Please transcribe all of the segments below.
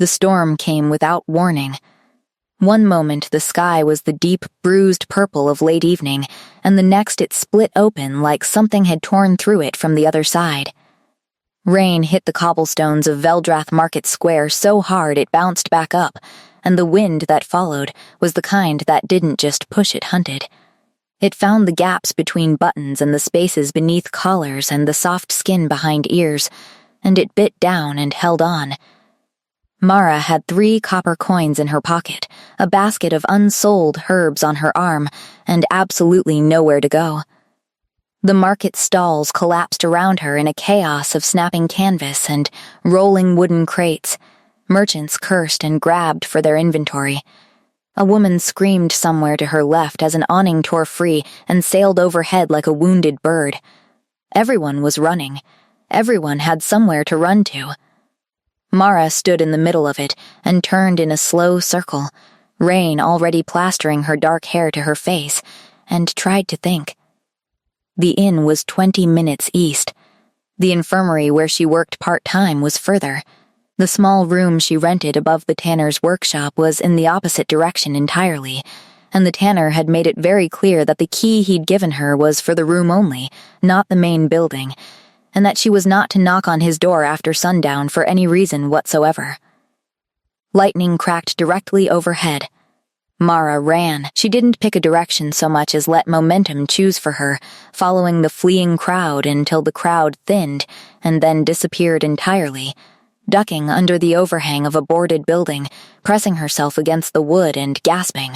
The storm came without warning. One moment the sky was the deep, bruised purple of late evening, and the next it split open like something had torn through it from the other side. Rain hit the cobblestones of Veldrath Market Square so hard it bounced back up, and the wind that followed was the kind that didn't just push it hunted. It found the gaps between buttons and the spaces beneath collars and the soft skin behind ears, and it bit down and held on. Mara had 3 copper coins in her pocket, a basket of unsold herbs on her arm, and absolutely nowhere to go. The market stalls collapsed around her in a chaos of snapping canvas and rolling wooden crates. Merchants cursed and grabbed for their inventory. A woman screamed somewhere to her left as an awning tore free and sailed overhead like a wounded bird. Everyone was running. Everyone had somewhere to run to. Mara stood in the middle of it and turned in a slow circle, rain already plastering her dark hair to her face, and tried to think. The inn was 20 minutes east. The infirmary where she worked part-time was further. The small room she rented above the tanner's workshop was in the opposite direction entirely, and the tanner had made it very clear that the key he'd given her was for the room only, not the main building, and that she was not to knock on his door after sundown for any reason whatsoever. Lightning cracked directly overhead. Mara ran. She didn't pick a direction so much as let momentum choose for her, following the fleeing crowd until the crowd thinned and then disappeared entirely, ducking under the overhang of a boarded building, pressing herself against the wood and gasping.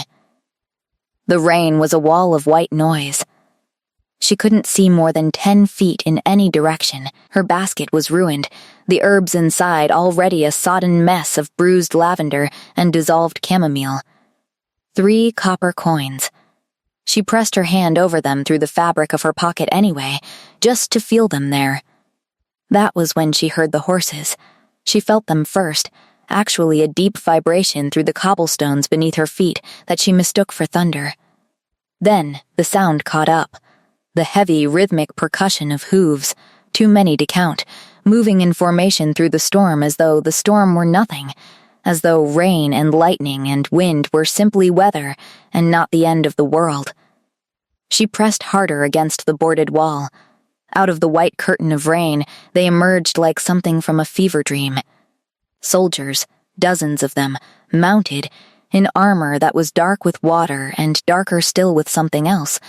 The rain was a wall of white noise. She couldn't see more than 10 feet in any direction. Her basket was ruined, the herbs inside already a sodden mess of bruised lavender and dissolved chamomile. 3 copper coins. She pressed her hand over them through the fabric of her pocket anyway, just to feel them there. That was when she heard the horses. She felt them first, actually a deep vibration through the cobblestones beneath her feet that she mistook for thunder. Then the sound caught up. The heavy, rhythmic percussion of hooves, too many to count, moving in formation through the storm as though the storm were nothing, as though rain and lightning and wind were simply weather and not the end of the world. She pressed harder against the boarded wall. Out of the white curtain of rain, they emerged like something from a fever dream. Soldiers, dozens of them, mounted, in armor that was dark with water and darker still with something else,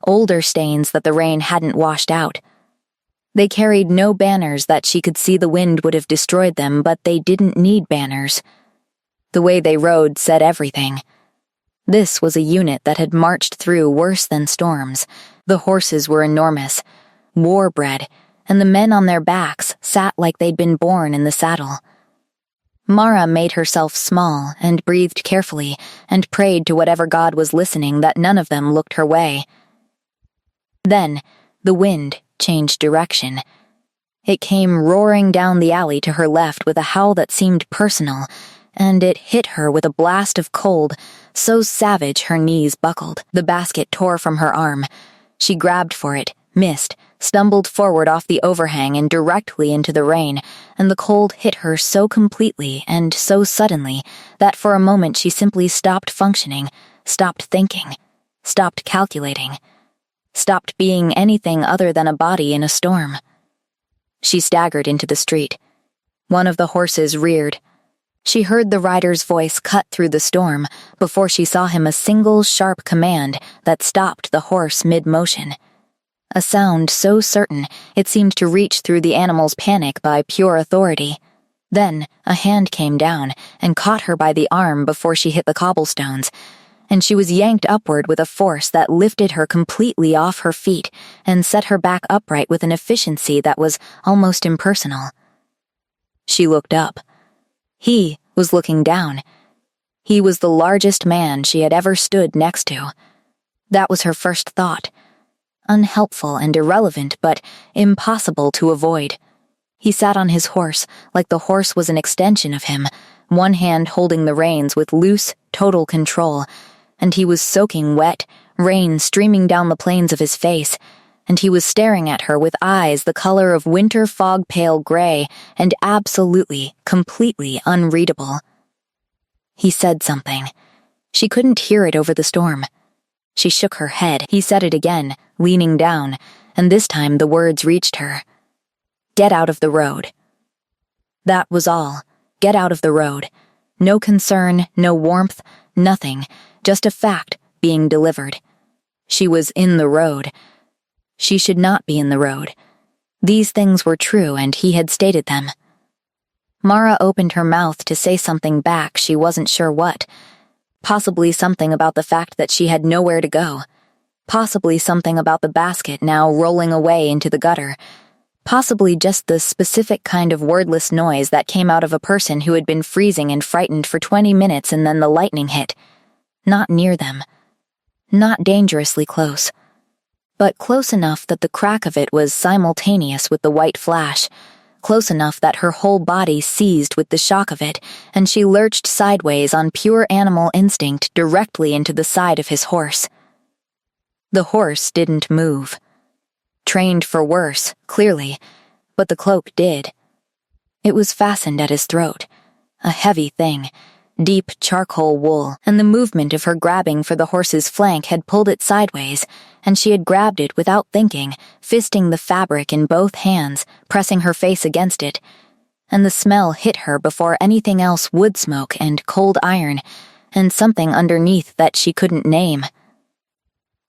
older stains that the rain hadn't washed out. They carried no banners that she could see the wind would have destroyed them, but they didn't need banners. The way they rode said everything. This was a unit that had marched through worse than storms. The horses were enormous, war-bred, and the men on their backs sat like they'd been born in the saddle. Mara made herself small and breathed carefully and prayed to whatever god was listening that none of them looked her way. Then, the wind changed direction. It came roaring down the alley to her left with a howl that seemed personal, and it hit her with a blast of cold, so savage her knees buckled. The basket tore from her arm. She grabbed for it, missed, stumbled forward off the overhang and directly into the rain, and the cold hit her so completely and so suddenly that for a moment she simply stopped functioning, stopped thinking, stopped calculating, stopped being anything other than a body in a storm. She staggered into the street. One of the horses reared. She heard the rider's voice cut through the storm before she saw him a single sharp command that stopped the horse mid-motion. A sound so certain it seemed to reach through the animal's panic by pure authority. Then a hand came down and caught her by the arm before she hit the cobblestones, and she was yanked upward with a force that lifted her completely off her feet and set her back upright with an efficiency that was almost impersonal. She looked up. He was looking down. He was the largest man she had ever stood next to. That was her first thought. Unhelpful and irrelevant, but impossible to avoid. He sat on his horse, like the horse was an extension of him, one hand holding the reins with loose, total control, and he was soaking wet, rain streaming down the planes of his face, and he was staring at her with eyes the color of winter fog pale gray and absolutely, completely unreadable. He said something. She couldn't hear it over the storm. She shook her head. He said it again, leaning down, and this time the words reached her. Get out of the road. That was all. Get out of the road. No concern, no warmth, nothing, just a fact being delivered. She was in the road. She should not be in the road. These things were true, and he had stated them. Mara opened her mouth to say something back, she wasn't sure what. Possibly something about the fact that she had nowhere to go. Possibly something about the basket now rolling away into the gutter. Possibly just the specific kind of wordless noise that came out of a person who had been freezing and frightened for 20 minutes and then the lightning hit. Not near them. Not dangerously close. But close enough that the crack of it was simultaneous with the white flash. Close enough that her whole body seized with the shock of it, and she lurched sideways on pure animal instinct directly into the side of his horse. The horse didn't move. Trained for worse, clearly, but the cloak did. It was fastened at his throat, a heavy thing, deep charcoal wool, and the movement of her grabbing for the horse's flank had pulled it sideways, and she had grabbed it without thinking, fisting the fabric in both hands, pressing her face against it, and the smell hit her before anything else wood smoke and cold iron, and something underneath that she couldn't name.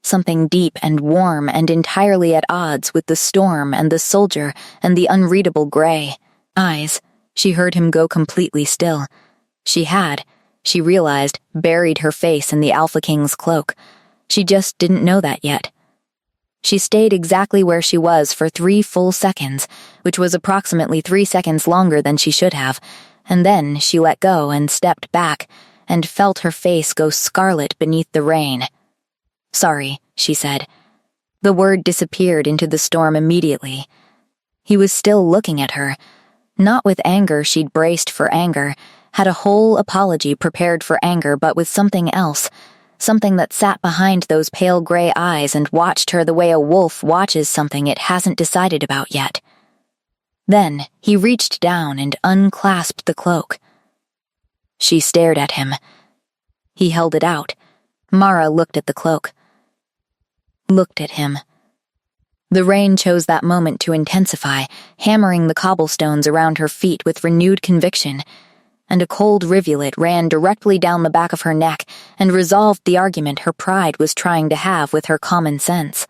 Something deep and warm and entirely at odds with the storm and the soldier and the unreadable gray. Eyes. She heard him go completely still. She had, she realized, buried her face in the Alpha King's cloak. She just didn't know that yet. She stayed exactly where she was for 3 full seconds, which was approximately 3 seconds longer than she should have, and then she let go and stepped back, and felt her face go scarlet beneath the rain. Sorry, she said. The word disappeared into the storm immediately. He was still looking at her. Not with anger she'd braced for anger, had a whole apology prepared for anger, but with something else, something that sat behind those pale gray eyes and watched her the way a wolf watches something it hasn't decided about yet. Then he reached down and unclasped the cloak. She stared at him. He held it out. Mara looked at the cloak. Looked at him. The rain chose that moment to intensify, hammering the cobblestones around her feet with renewed conviction, and a cold rivulet ran directly down the back of her neck and resolved the argument her pride was trying to have with her common sense.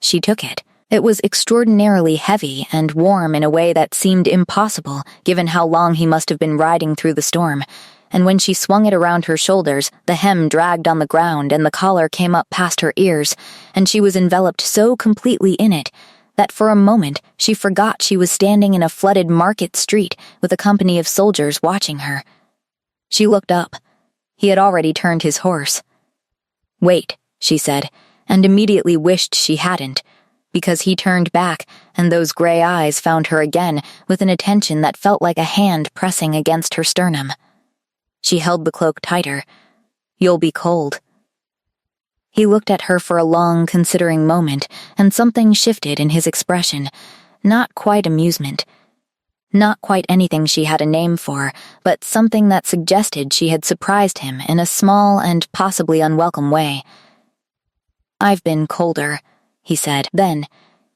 She took it. It was extraordinarily heavy and warm in a way that seemed impossible given how long he must have been riding through the storm, and when she swung it around her shoulders, the hem dragged on the ground and the collar came up past her ears, and she was enveloped so completely in it that for a moment she forgot she was standing in a flooded market street with a company of soldiers watching her. She looked up. He had already turned his horse. Wait, she said, and immediately wished she hadn't, because he turned back, and those gray eyes found her again with an attention that felt like a hand pressing against her sternum. She held the cloak tighter. You'll be cold. He looked at her for a long, considering moment, and something shifted in his expression. Not quite amusement. Not quite anything she had a name for, but something that suggested she had surprised him in a small and possibly unwelcome way. I've been colder, he said. Then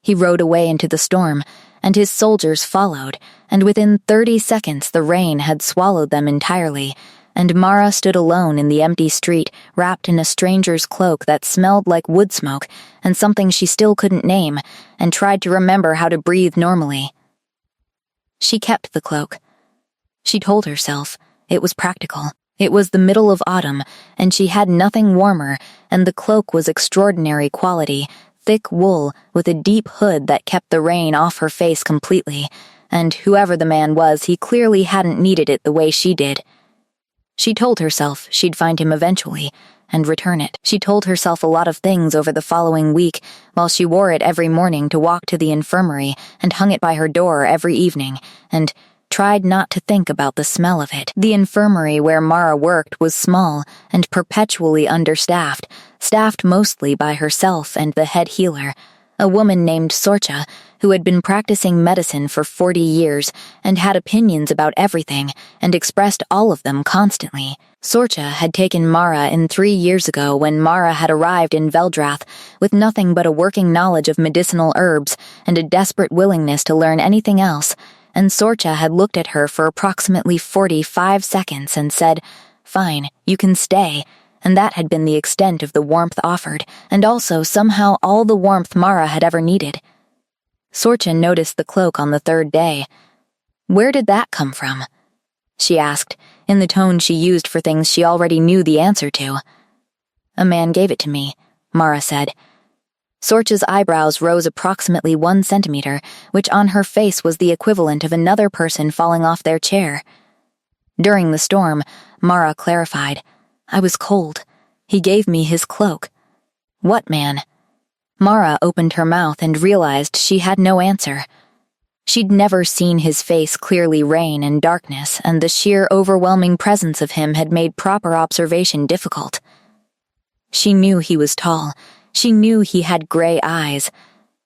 he rode away into the storm, and his soldiers followed, and within 30 seconds the rain had swallowed them entirely, and Mara stood alone in the empty street, wrapped in a stranger's cloak that smelled like wood smoke and something she still couldn't name, and tried to remember how to breathe normally. She kept the cloak. She told herself it was practical. It was the middle of autumn, and she had nothing warmer, and the cloak was extraordinary quality, thick wool with a deep hood that kept the rain off her face completely, and whoever the man was, he clearly hadn't needed it the way she did. She told herself she'd find him eventually, and return it. She told herself a lot of things over the following week, while she wore it every morning to walk to the infirmary, and hung it by her door every evening, and tried not to think about the smell of it. The infirmary where Mara worked was small and perpetually understaffed, staffed mostly by herself and the head healer, a woman named Sorcha, who had been practicing medicine for 40 years and had opinions about everything and expressed all of them constantly. Sorcha had taken Mara in 3 years ago when Mara had arrived in Veldrath with nothing but a working knowledge of medicinal herbs and a desperate willingness to learn anything else, and Sorcha had looked at her for approximately 45 seconds and said, "Fine, you can stay," and that had been the extent of the warmth offered, and also somehow all the warmth Mara had ever needed. Sorcha noticed the cloak on the 3rd day. "Where did that come from?" she asked, in the tone she used for things she already knew the answer to. "A man gave it to me," Mara said. Sorcha's eyebrows rose approximately 1 centimeter, which on her face was the equivalent of another person falling off their chair. During the storm, Mara clarified, "I was cold. He gave me his cloak." "What man?" Mara opened her mouth and realized she had no answer. She'd never seen his face clearly rain in darkness, and the sheer overwhelming presence of him had made proper observation difficult. She knew he was tall. She knew he had gray eyes.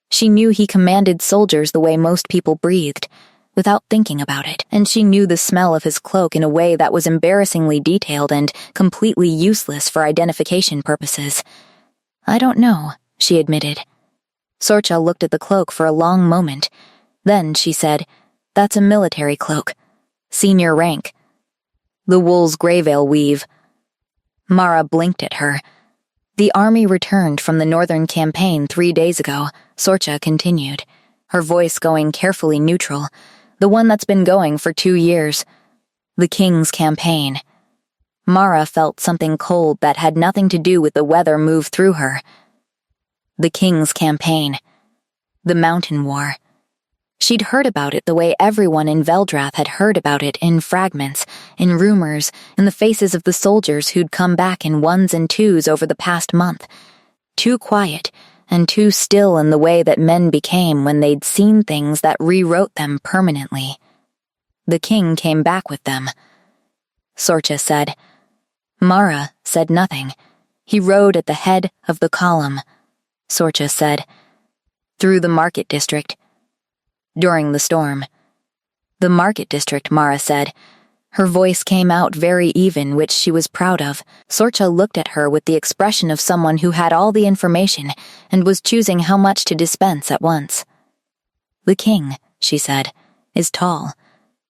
She knew he commanded soldiers the way most people breathed, without thinking about it, and she knew the smell of his cloak in a way that was embarrassingly detailed and completely useless for identification purposes. "I don't know," she admitted. Sorcha looked at the cloak for a long moment. Then she said, "That's a military cloak. Senior rank. The wool's Greyveil weave." Mara blinked at her. "The army returned from the northern campaign 3 days ago," Sorcha continued, her voice going carefully neutral. "The one that's been going for 2 years. The King's campaign." Mara felt something cold that had nothing to do with the weather move through her. The King's campaign. The Mountain War. She'd heard about it the way everyone in Veldrath had heard about it, in fragments, in rumors, in the faces of the soldiers who'd come back in 1s and 2s over the past month. Too quiet and too still in the way that men became when they'd seen things that rewrote them permanently. The King came back with them. Sorcha said. Mara said nothing. "He rode at the head of the column," Sorcha said. "Through the market district. During the storm." "The market district," Mara said. Her voice came out very even, which she was proud of. Sorcha looked at her with the expression of someone who had all the information and was choosing how much to dispense at once. "The King," she said, "is tall.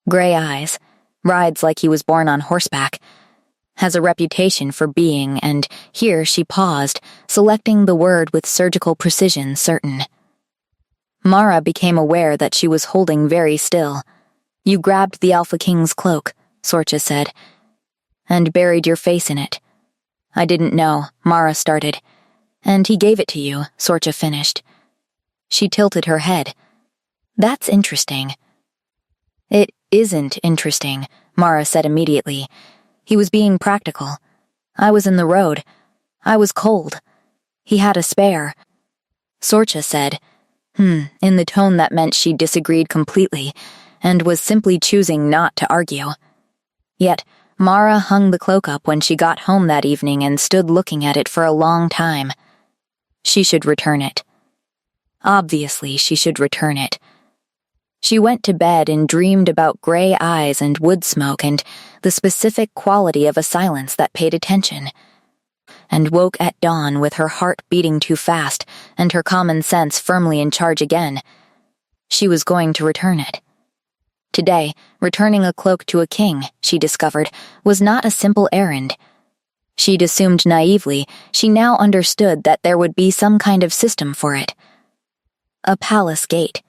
Gray eyes. Rides like he was born on horseback. Has a reputation for being," and here she paused, selecting the word with surgical precision certain. Mara became aware that she was holding very still. "You grabbed the Alpha King's cloak," Sorcha said, "and buried your face in it." "I didn't know," Mara started. "And he gave it to you," Sorcha finished. She tilted her head. "That's interesting." "It isn't interesting," Mara said immediately. "He was being practical. I was in the road. I was cold. He had a spare." Sorcha said, in the tone that meant she disagreed completely, and was simply choosing not to argue. Yet, Mara hung the cloak up when she got home that evening and stood looking at it for a long time. She should return it. Obviously, she should return it. She went to bed and dreamed about gray eyes and wood smoke and the specific quality of a silence that paid attention, and woke at dawn with her heart beating too fast and her common sense firmly in charge again. She was going to return it. Today, returning a cloak to a king, she discovered, was not a simple errand. She'd assumed naively, she now understood that there would be some kind of system for it. A palace gate.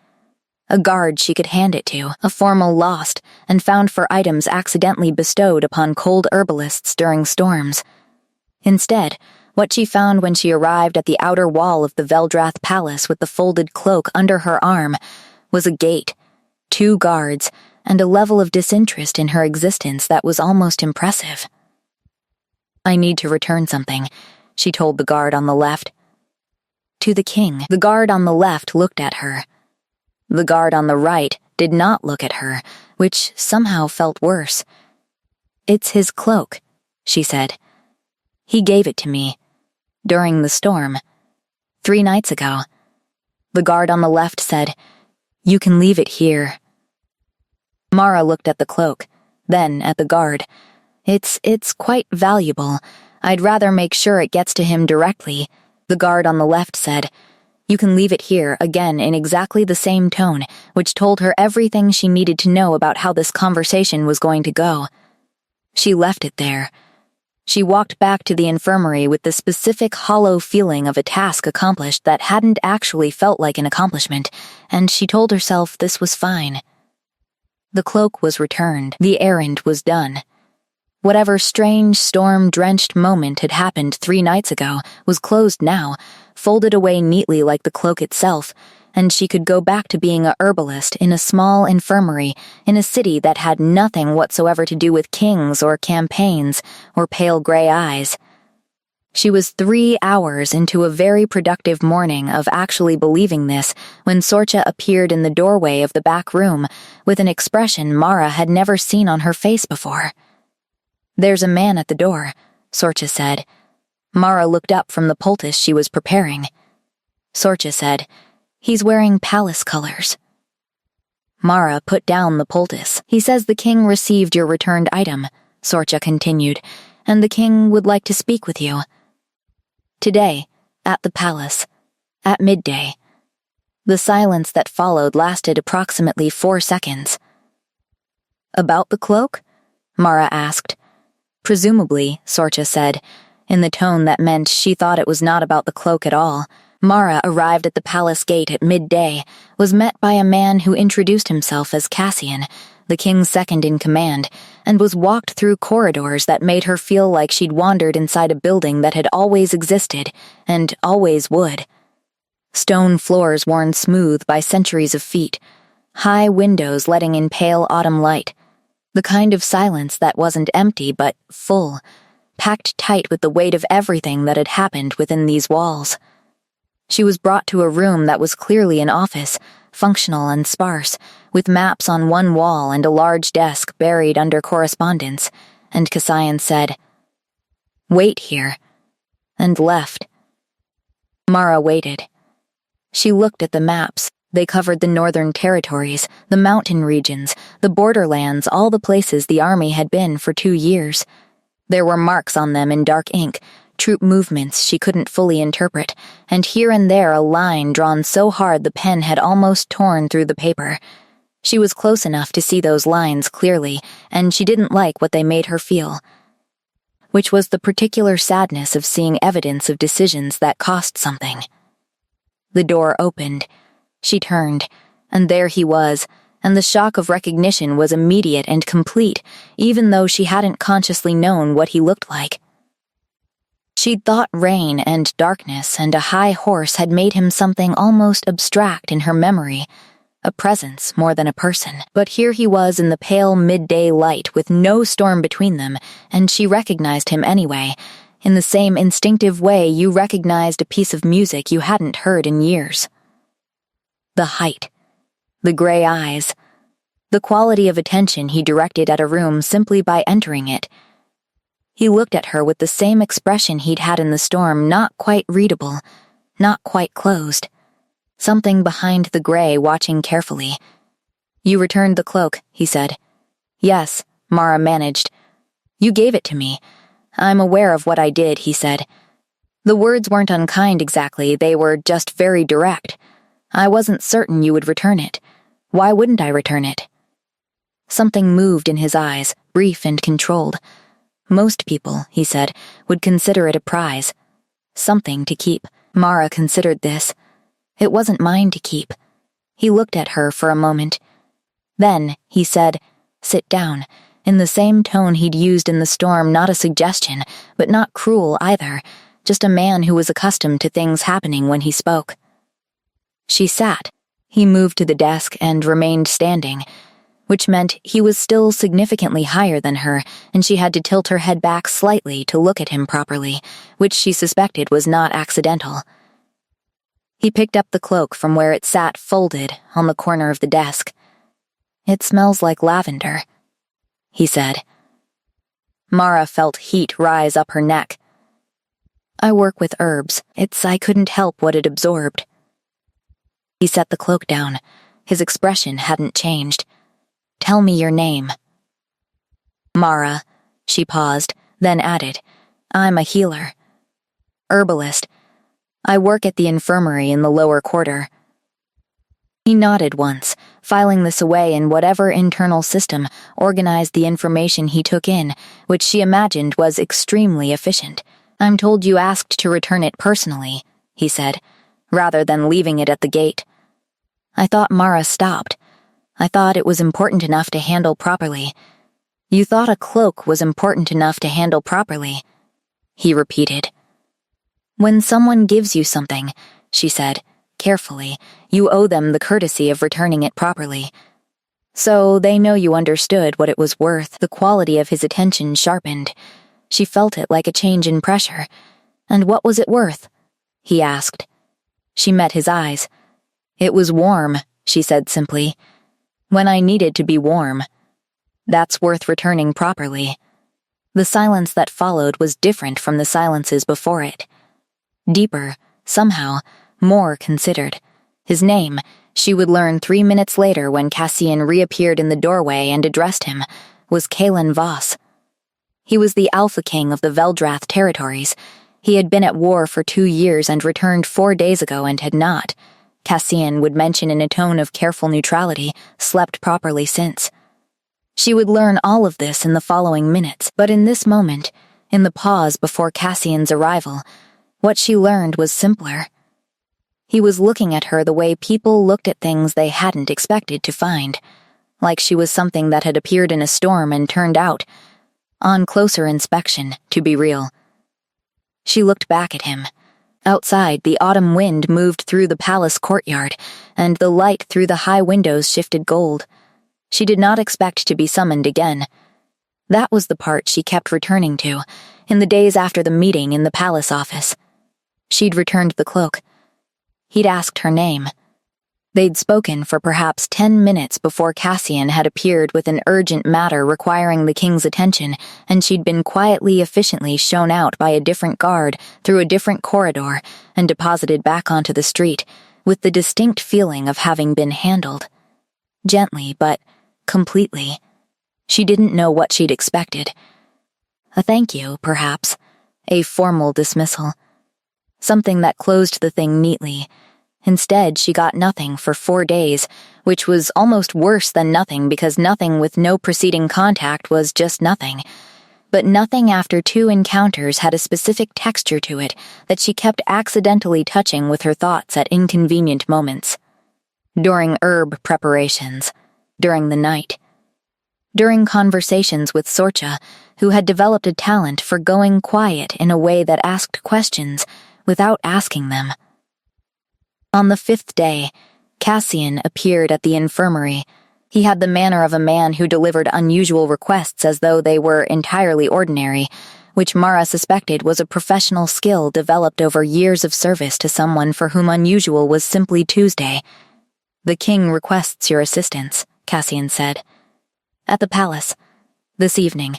A guard she could hand it to, a formal lost and found for items accidentally bestowed upon cold herbalists during storms. Instead, what she found when she arrived at the outer wall of the Veldrath Palace with the folded cloak under her arm was a gate, 2 guards, and a level of disinterest in her existence that was almost impressive. "I need to return something," she told the guard on the left. "To the king." The guard on the left looked at her. The guard on the right did not look at her, which somehow felt worse. "It's his cloak," she said. "He gave it to me. During the storm. 3 nights ago." The guard on the left said, "You can leave it here." Mara looked at the cloak, then at the guard. It's quite valuable. I'd rather make sure it gets to him directly," the guard on the left said. "You can leave it here," again in exactly the same tone, which told her everything she needed to know about how this conversation was going to go. She left it there. She walked back to the infirmary with the specific hollow feeling of a task accomplished that hadn't actually felt like an accomplishment, and she told herself this was fine. The cloak was returned. The errand was done. Whatever strange, storm-drenched moment had happened 3 nights ago was closed now, folded away neatly like the cloak itself, and she could go back to being a herbalist in a small infirmary in a city that had nothing whatsoever to do with kings or campaigns or pale gray eyes. She was 3 hours into a very productive morning of actually believing this when Sorcha appeared in the doorway of the back room with an expression Mara had never seen on her face before. "There's a man at the door," Sorcha said. Mara looked up from the poultice she was preparing. Sorcha said, "He's wearing palace colors." Mara put down the poultice. "He says the king received your returned item," Sorcha continued, "and the king would like to speak with you. Today, at the palace, at midday." The silence that followed lasted approximately 4 seconds. "About the cloak?" Mara asked. "Presumably," Sorcha said, in the tone that meant she thought it was not about the cloak at all. Mara arrived at the palace gate at midday, was met by a man who introduced himself as Cassian, the king's second in command, and was walked through corridors that made her feel like she'd wandered inside a building that had always existed, and always would. Stone floors worn smooth by centuries of feet, high windows letting in pale autumn light, the kind of silence that wasn't empty but full, packed tight with the weight of everything that had happened within these walls. She was brought to a room that was clearly an office, functional and sparse, with maps on one wall and a large desk buried under correspondence, and Cassian said, "Wait here," and left. Mara waited. She looked at the maps. They covered the northern territories, the mountain regions, the borderlands, all the places the army had been for 2 years. There were marks on them in dark ink, troop movements she couldn't fully interpret, and here and there a line drawn so hard the pen had almost torn through the paper. She was close enough to see those lines clearly, and she didn't like what they made her feel, which was the particular sadness of seeing evidence of decisions that cost something. The door opened. She turned, and there he was, and the shock of recognition was immediate and complete, even though she hadn't consciously known what he looked like. She'd thought rain and darkness and a high horse had made him something almost abstract in her memory, a presence more than a person. But here he was in the pale midday light with no storm between them, and she recognized him anyway, in the same instinctive way you recognized a piece of music you hadn't heard in years. The height, the gray eyes, the quality of attention he directed at a room simply by entering it. He looked at her with the same expression he'd had in the storm, not quite readable, not quite closed. Something behind the gray watching carefully. "You returned the cloak," he said. "Yes," Mara managed. "You gave it to me. I'm aware of what I did," he said. The words weren't unkind exactly, they were just very direct. "I wasn't certain you would return it. Why wouldn't I return it?" Something moved in his eyes, brief and controlled. "Most people," he said, "would consider it a prize. Something to keep." Mara considered this. "It wasn't mine to keep." He looked at her for a moment. Then, he said, "Sit down," in the same tone he'd used in the storm, not a suggestion, but not cruel either, just a man who was accustomed to things happening when he spoke. She sat. He moved to the desk and remained standing, which meant he was still significantly higher than her, and she had to tilt her head back slightly to look at him properly, which she suspected was not accidental. He picked up the cloak from where it sat folded on the corner of the desk. "It smells like lavender," he said. Mara felt heat rise up her neck. "I work with herbs. I couldn't help what it absorbed." He set the cloak down. His expression hadn't changed. "Tell me your name." "Mara." She paused, then added, "I'm a healer. Herbalist. I work at the infirmary in the lower quarter." He nodded once, filing this away in whatever internal system organized the information he took in, which she imagined was extremely efficient. "I'm told you asked to return it personally," he said, rather than leaving it at the gate. I thought Mara stopped. I thought it was important enough to handle properly. "You thought a cloak was important enough to handle properly," he repeated. "When someone gives you something," she said, carefully, "you owe them the courtesy of returning it properly. So they know you understood what it was worth." The quality of his attention sharpened. She felt it like a change in pressure. "And what was it worth?" he asked. She met his eyes. "It was warm," she said simply. "When I needed to be warm. That's worth returning properly." The silence that followed was different from the silences before it. Deeper, somehow, more considered. His name, she would learn 3 minutes later when Cassian reappeared in the doorway and addressed him, was Kalen Voss. He was the Alpha King of the Veldrath territories. He had been at war for 2 years and returned 4 days ago and had not, Cassian would mention in a tone of careful neutrality, slept properly since. She would learn all of this in the following minutes, but in this moment, in the pause before Cassian's arrival, what she learned was simpler. He was looking at her the way people looked at things they hadn't expected to find, like she was something that had appeared in a storm and turned out, on closer inspection, to be real. She looked back at him. Outside, the autumn wind moved through the palace courtyard, and the light through the high windows shifted gold. She did not expect to be summoned again. That was the part she kept returning to, in the days after the meeting in the palace office. She'd returned the cloak. He'd asked her name. They'd spoken for perhaps 10 minutes before Cassian had appeared with an urgent matter requiring the king's attention, and she'd been quietly, efficiently shown out by a different guard through a different corridor and deposited back onto the street, with the distinct feeling of having been handled. Gently, but completely. She didn't know what she'd expected. A thank you, perhaps. A formal dismissal. Something that closed the thing neatly. Instead, she got nothing for 4 days, which was almost worse than nothing because nothing with no preceding contact was just nothing. But nothing after 2 encounters had a specific texture to it that she kept accidentally touching with her thoughts at inconvenient moments. During herb preparations. During the night. During conversations with Sorcha, who had developed a talent for going quiet in a way that asked questions without asking them. On the 5th day, Cassian appeared at the infirmary. He had the manner of a man who delivered unusual requests as though they were entirely ordinary, which Mara suspected was a professional skill developed over years of service to someone for whom unusual was simply Tuesday. "The king requests your assistance," Cassian said. "At the palace. This evening."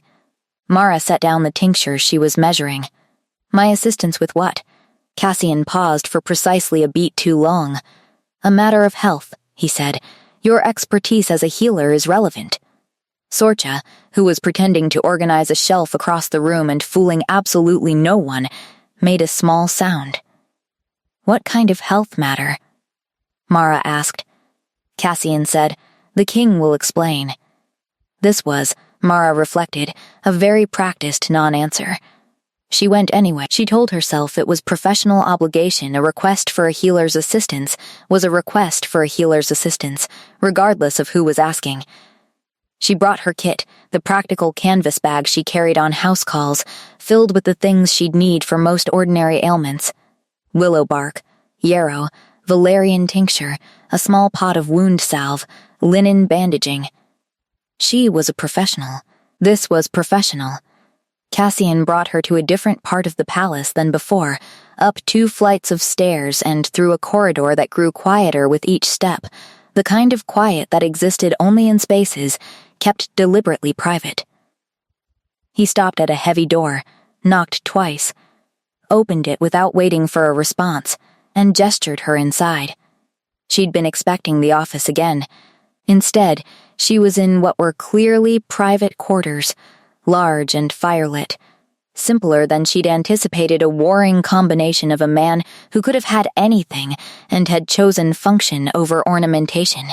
Mara set down the tincture she was measuring. "My assistance with what?" Cassian paused for precisely a beat too long. "A matter of health," he said. "Your expertise as a healer is relevant." Sorcha, who was pretending to organize a shelf across the room and fooling absolutely no one, made a small sound. "What kind of health matter?" Mara asked. Cassian said, "The king will explain." This was, Mara reflected, a very practiced non-answer. She went anyway. She told herself it was professional obligation. A request for a healer's assistance was a request for a healer's assistance, regardless of who was asking. She brought her kit, the practical canvas bag she carried on house calls, filled with the things she'd need for most ordinary ailments. Willow bark, yarrow, valerian tincture, a small pot of wound salve, linen bandaging. She was a professional. This was professional. Cassian brought her to a different part of the palace than before, up 2 flights of stairs and through a corridor that grew quieter with each step, the kind of quiet that existed only in spaces kept deliberately private. He stopped at a heavy door, knocked twice, opened it without waiting for a response, and gestured her inside. She'd been expecting the office again. Instead, she was in what were clearly private quarters, large and firelit. Simpler than she'd anticipated, a warring combination of a man who could have had anything and had chosen function over ornamentation.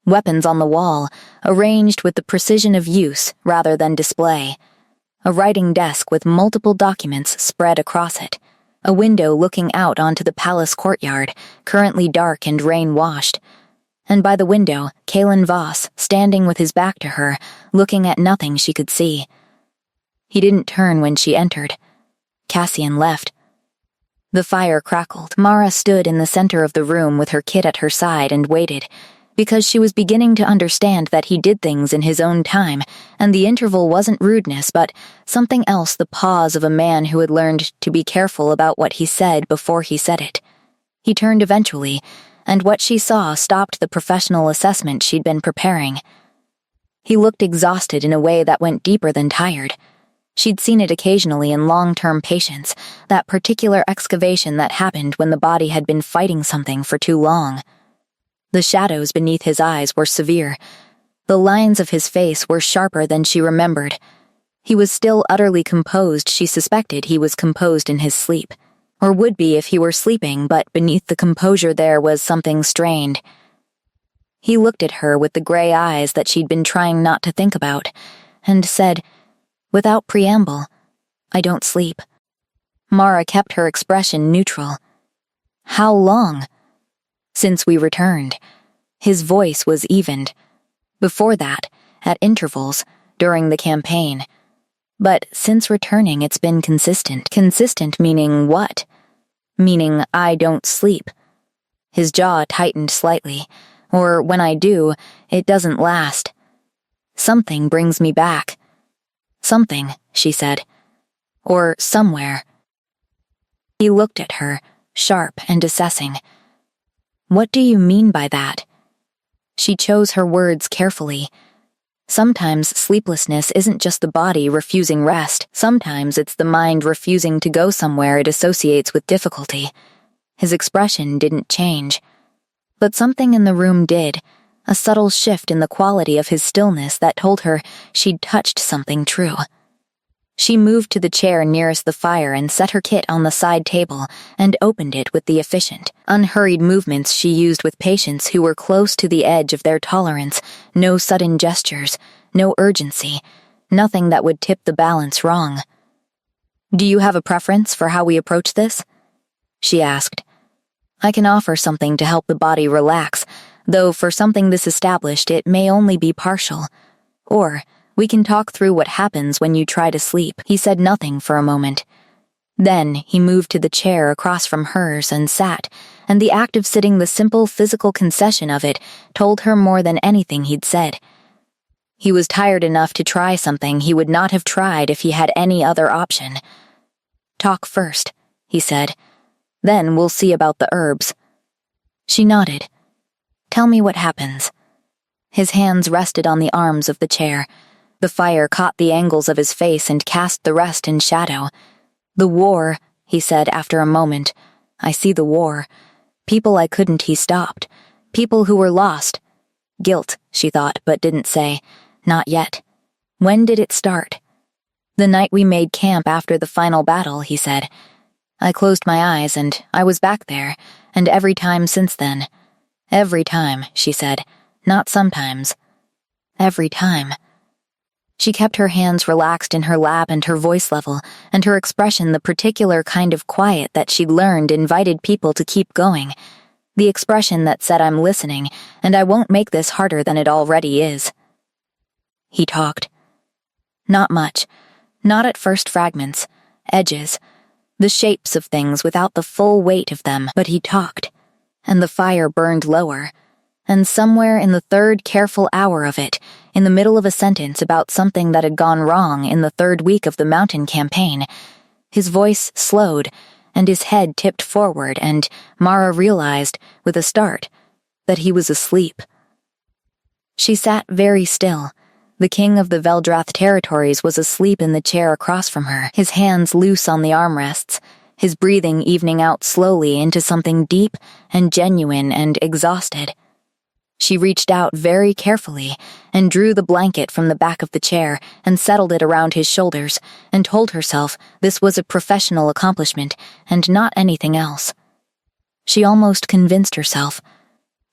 Weapons on the wall, arranged with the precision of use rather than display. A writing desk with multiple documents spread across it. A window looking out onto the palace courtyard, currently dark and rain-washed. And by the window, Kalen Voss, standing with his back to her, looking at nothing she could see. He didn't turn when she entered. Cassian left. The fire crackled. Mara stood in the center of the room with her kit at her side and waited, because she was beginning to understand that he did things in his own time, and the interval wasn't rudeness, but something else, the pause of a man who had learned to be careful about what he said before he said it. He turned eventually, and what she saw stopped the professional assessment she'd been preparing. He looked exhausted in a way that went deeper than tired. She'd seen it occasionally in long-term patients, that particular excavation that happened when the body had been fighting something for too long. The shadows beneath his eyes were severe. The lines of his face were sharper than she remembered. He was still utterly composed. She suspected he was composed in his sleep, or would be if he were sleeping, but beneath the composure there was something strained. He looked at her with the gray eyes that she'd been trying not to think about, and said, without preamble, "I don't sleep." Mara kept her expression neutral. "How long?" "Since we returned." His voice was evened. Before that, at intervals, during the campaign. But since returning, it's been consistent. Consistent meaning what? Meaning I don't sleep. His jaw tightened slightly. Or when I do, it doesn't last. Something brings me back. Something, she said. Or somewhere. He looked at her, sharp and assessing. What do you mean by that? She chose her words carefully. Sometimes sleeplessness isn't just the body refusing rest. Sometimes it's the mind refusing to go somewhere it associates with difficulty. His expression didn't change. But something in the room did, a subtle shift in the quality of his stillness that told her she'd touched something true. She moved to the chair nearest the fire and set her kit on the side table and opened it with the efficient, unhurried movements she used with patients who were close to the edge of their tolerance, no sudden gestures, no urgency, nothing that would tip the balance wrong. "Do you have a preference for how we approach this?" she asked. "I can offer something to help the body relax, though for something this established it may only be partial. Or we can talk through what happens when you try to sleep." He said nothing for a moment. Then he moved to the chair across from hers and sat, and the act of sitting, the simple physical concession of it, told her more than anything he'd said. He was tired enough to try something he would not have tried if he had any other option. "Talk first," he said. "Then we'll see about the herbs." She nodded. "Tell me what happens." His hands rested on the arms of the chair. The fire caught the angles of his face and cast the rest in shadow. "The war," he said after a moment. "I see the war. People I couldn't," he stopped. "People who were lost." Guilt, she thought, but didn't say. Not yet. "When did it start?" "The night we made camp after the final battle," he said. "I closed my eyes and I was back there, and every time since then." "Every time," she said. "Not sometimes. Every time." She kept her hands relaxed in her lap and her voice level, and her expression the particular kind of quiet that she'd learned invited people to keep going. The expression that said, "I'm listening, and I won't make this harder than it already is." He talked. Not much. Not at first, fragments, edges, the shapes of things without the full weight of them, but he talked, and the fire burned lower. And somewhere in the third careful hour of it, in the middle of a sentence about something that had gone wrong in the third week of the mountain campaign, his voice slowed, and his head tipped forward, and Mara realized, with a start, that he was asleep. She sat very still. The king of the Veldrath territories was asleep in the chair across from her, his hands loose on the armrests, his breathing evening out slowly into something deep and genuine and exhausted. She reached out very carefully and drew the blanket from the back of the chair and settled it around his shoulders and told herself this was a professional accomplishment and not anything else. She almost convinced herself.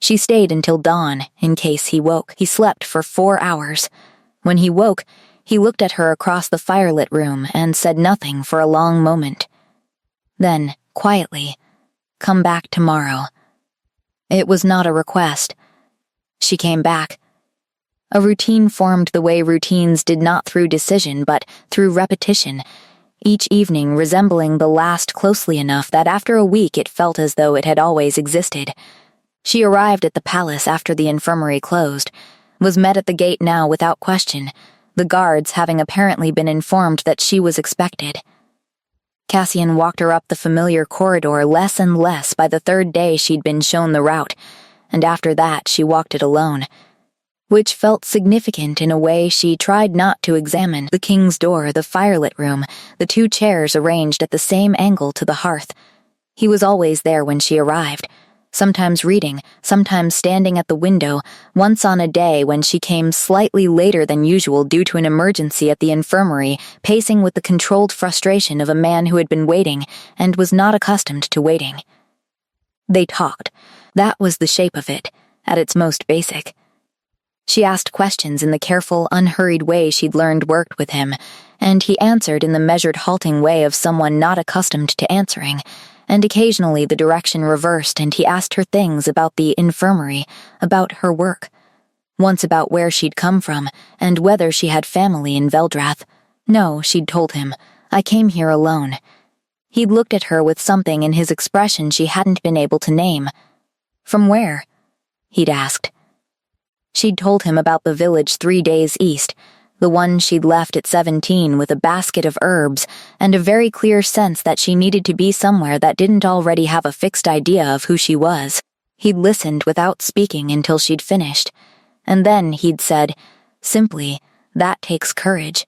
She stayed until dawn in case he woke. He slept for 4 hours. When he woke, he looked at her across the firelit room and said nothing for a long moment. Then, quietly, "Come back tomorrow." It was not a request. She came back. A routine formed the way routines did, not through decision but through repetition, each evening resembling the last closely enough that after a week it felt as though it had always existed. She arrived at the palace after the infirmary closed, was met at the gate now without question, the guards having apparently been informed that she was expected. Cassian walked her up the familiar corridor less and less by the third day she'd been shown the route, and after that she walked it alone, which felt significant in a way she tried not to examine. The king's door, the firelit room, the 2 chairs arranged at the same angle to the hearth. He was always there when she arrived, sometimes reading, sometimes standing at the window, once on a day when she came slightly later than usual due to an emergency at the infirmary, pacing with the controlled frustration of a man who had been waiting and was not accustomed to waiting. They talked. That was the shape of it, at its most basic. She asked questions in the careful, unhurried way she'd learned worked with him, and he answered in the measured, halting way of someone not accustomed to answering, and occasionally the direction reversed and he asked her things about the infirmary, about her work. Once about where she'd come from, and whether she had family in Veldrath. No, she'd told him, "I came here alone." He'd looked at her with something in his expression she hadn't been able to name. "From where?" he'd asked. She'd told him about the village 3 days east, the one she'd left at 17 with a basket of herbs and a very clear sense that she needed to be somewhere that didn't already have a fixed idea of who she was. He'd listened without speaking until she'd finished, and then he'd said, simply, "That takes courage."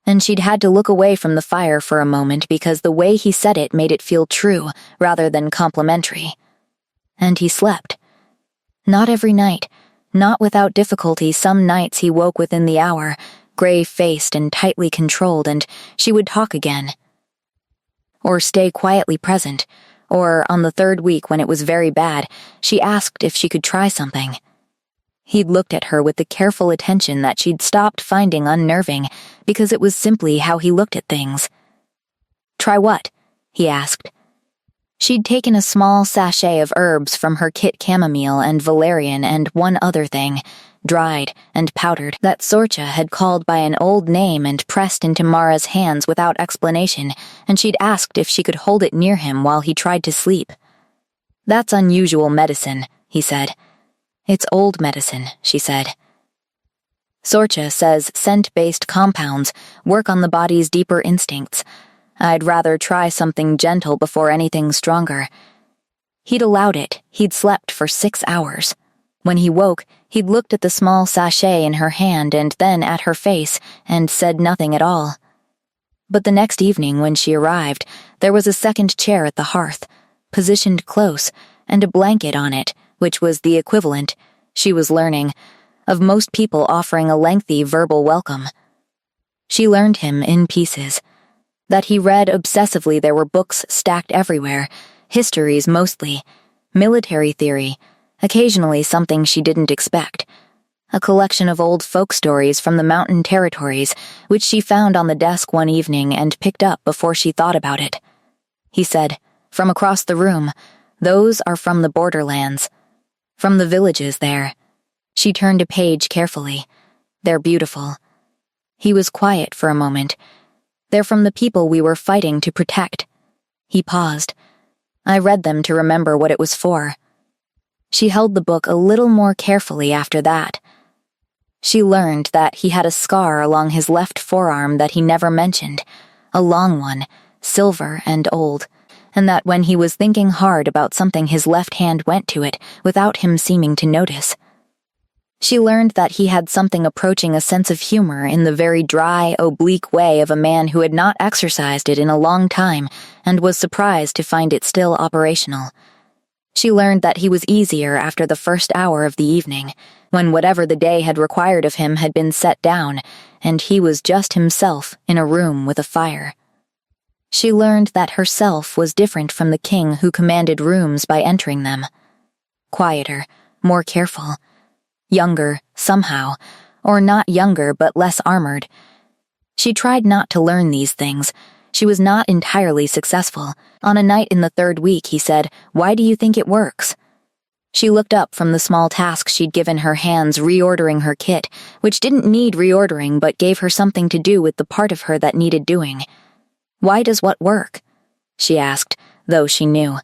And she'd had to look away from the fire for a moment because the way he said it made it feel true rather than complimentary. And he slept. Not every night. Not without difficulty. Some nights he woke within the hour, grave-faced and tightly controlled, and she would talk again. Or stay quietly present, or on the 3rd week when it was very bad, she asked if she could try something. He'd looked at her with the careful attention that she'd stopped finding unnerving, because it was simply how he looked at things. "Try what?" he asked. She'd taken a small sachet of herbs from her kit, chamomile and valerian and one other thing, dried and powdered, that Sorcha had called by an old name and pressed into Mara's hands without explanation, and she'd asked if she could hold it near him while he tried to sleep. "That's unusual medicine," he said. "It's old medicine," she said. Sorcha says scent-based compounds work on the body's deeper instincts. I'd rather try something gentle before anything stronger. He'd allowed it. He'd slept for 6 hours. When he woke, he'd looked at the small sachet in her hand and then at her face and said nothing at all. But the next evening when she arrived, there was a second chair at the hearth, positioned close, and a blanket on it, which was the equivalent, she was learning, of most people offering a lengthy verbal welcome. She learned him in pieces. That he read obsessively. There were books stacked everywhere, histories mostly, military theory, occasionally something she didn't expect, a collection of old folk stories from the mountain territories, which she found on the desk one evening and picked up before she thought about it. He said, "From across the room, those are from the borderlands, from the villages there." She turned a page carefully. "They're beautiful." He was quiet for a moment. "They're from the people we were fighting to protect." He paused. "I read them to remember what it was for." She held the book a little more carefully after that. She learned that he had a scar along his left forearm that he never mentioned, a long one, silver and old, and that when he was thinking hard about something his left hand went to it without him seeming to notice. She learned that he had something approaching a sense of humor in the very dry, oblique way of a man who had not exercised it in a long time and was surprised to find it still operational. She learned that he was easier after the first hour of the evening, when whatever the day had required of him had been set down, and he was just himself in a room with a fire. She learned that herself was different from the king who commanded rooms by entering them. Quieter, more careful. Younger, somehow, or not younger but less armored. She tried not to learn these things. She was not entirely successful. On a night in the third week, he said, "Why do you think it works?" She looked up from the small task she'd given her hands reordering her kit, which didn't need reordering but gave her something to do with the part of her that needed doing. "Why does what work?" she asked, though she knew.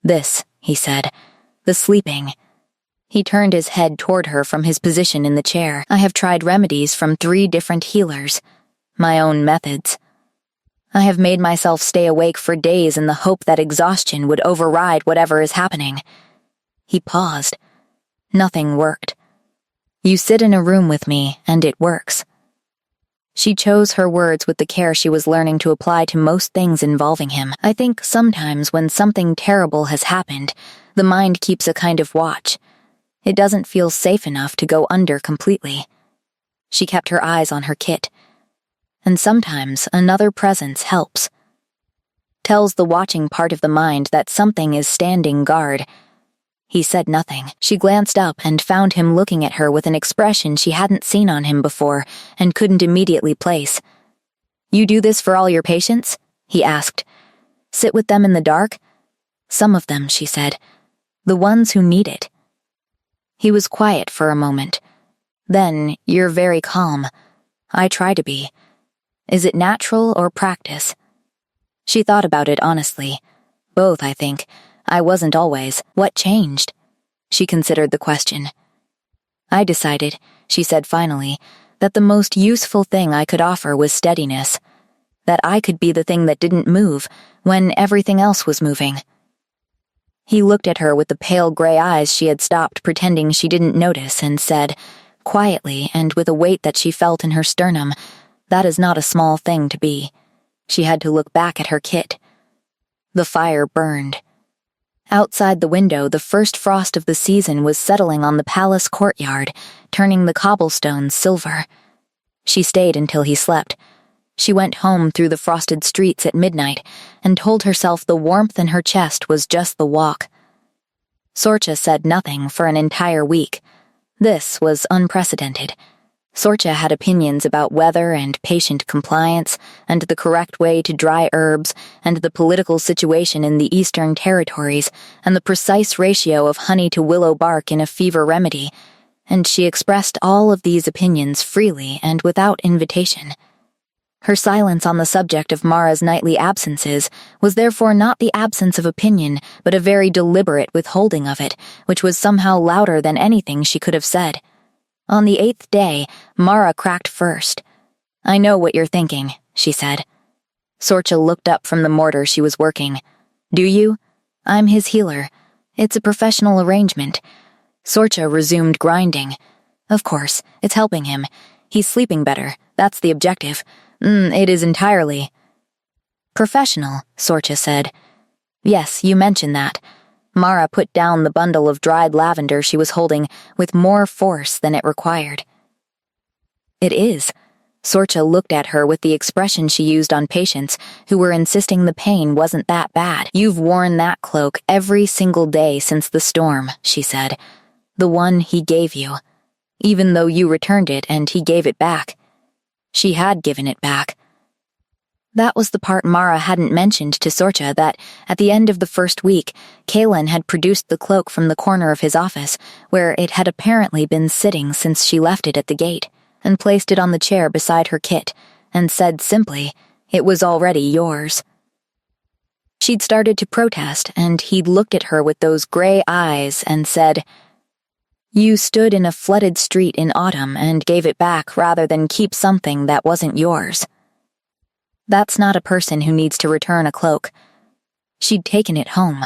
"This," he said, "the sleeping." He turned his head toward her from his position in the chair. "I have tried remedies from 3 different healers. My own methods. I have made myself stay awake for days in the hope that exhaustion would override whatever is happening." He paused. Nothing worked. "You sit in a room with me, and it works." She chose her words with the care she was learning to apply to most things involving him. "I think sometimes when something terrible has happened, the mind keeps a kind of watch. It doesn't feel safe enough to go under completely." She kept her eyes on her kit. "And sometimes another presence helps. Tells the watching part of the mind that something is standing guard." He said nothing. She glanced up and found him looking at her with an expression she hadn't seen on him before and couldn't immediately place. "You do this for all your patients?" he asked. "Sit with them in the dark?" "Some of them," she said. "The ones who need it." He was quiet for a moment. "Then, you're very calm. I try to be. Is it natural or practice?" She thought about it honestly. "Both, I think. I wasn't always. What changed?" She considered the question. "I decided," she said finally, "that the most useful thing I could offer was steadiness. That I could be the thing that didn't move when everything else was moving." He looked at her with the pale gray eyes she had stopped pretending she didn't notice and said, quietly and with a weight that she felt in her sternum, "That is not a small thing to be." She had to look back at her kit. The fire burned. Outside the window, the first frost of the season was settling on the palace courtyard, turning the cobblestones silver. She stayed until he slept. She went home through the frosted streets at midnight and told herself the warmth in her chest was just the walk. Sorcha said nothing for an entire week. This was unprecedented. Sorcha had opinions about weather and patient compliance, and the correct way to dry herbs, and the political situation in the Eastern Territories, and the precise ratio of honey to willow bark in a fever remedy, and she expressed all of these opinions freely and without invitation. Her silence on the subject of Mara's nightly absences was therefore not the absence of opinion, but a very deliberate withholding of it, which was somehow louder than anything she could have said. On the 8th day, Mara cracked first. "I know what you're thinking," she said. Sorcha looked up from the mortar she was working. "Do you? I'm his healer. It's a professional arrangement." Sorcha resumed grinding. "Of course, it's helping him. He's sleeping better. That's the objective. It is entirely." "Professional," Sorcha said. "Yes, you mentioned that." Mara put down the bundle of dried lavender she was holding with more force than it required. "It is." Sorcha looked at her with the expression she used on patients who were insisting the pain wasn't that bad. "You've worn that cloak every single day since the storm," she said. "The one he gave you. Even though you returned it and he gave it back." She had given it back. That was the part Mara hadn't mentioned to Sorcha, that, at the end of the first week, Kalen had produced the cloak from the corner of his office, where it had apparently been sitting since she left it at the gate, and placed it on the chair beside her kit, and said simply, "It was already yours." She'd started to protest, and he'd looked at her with those gray eyes and said, "You stood in a flooded street in autumn and gave it back rather than keep something that wasn't yours." That's not a person who needs to return a cloak. She'd taken it home.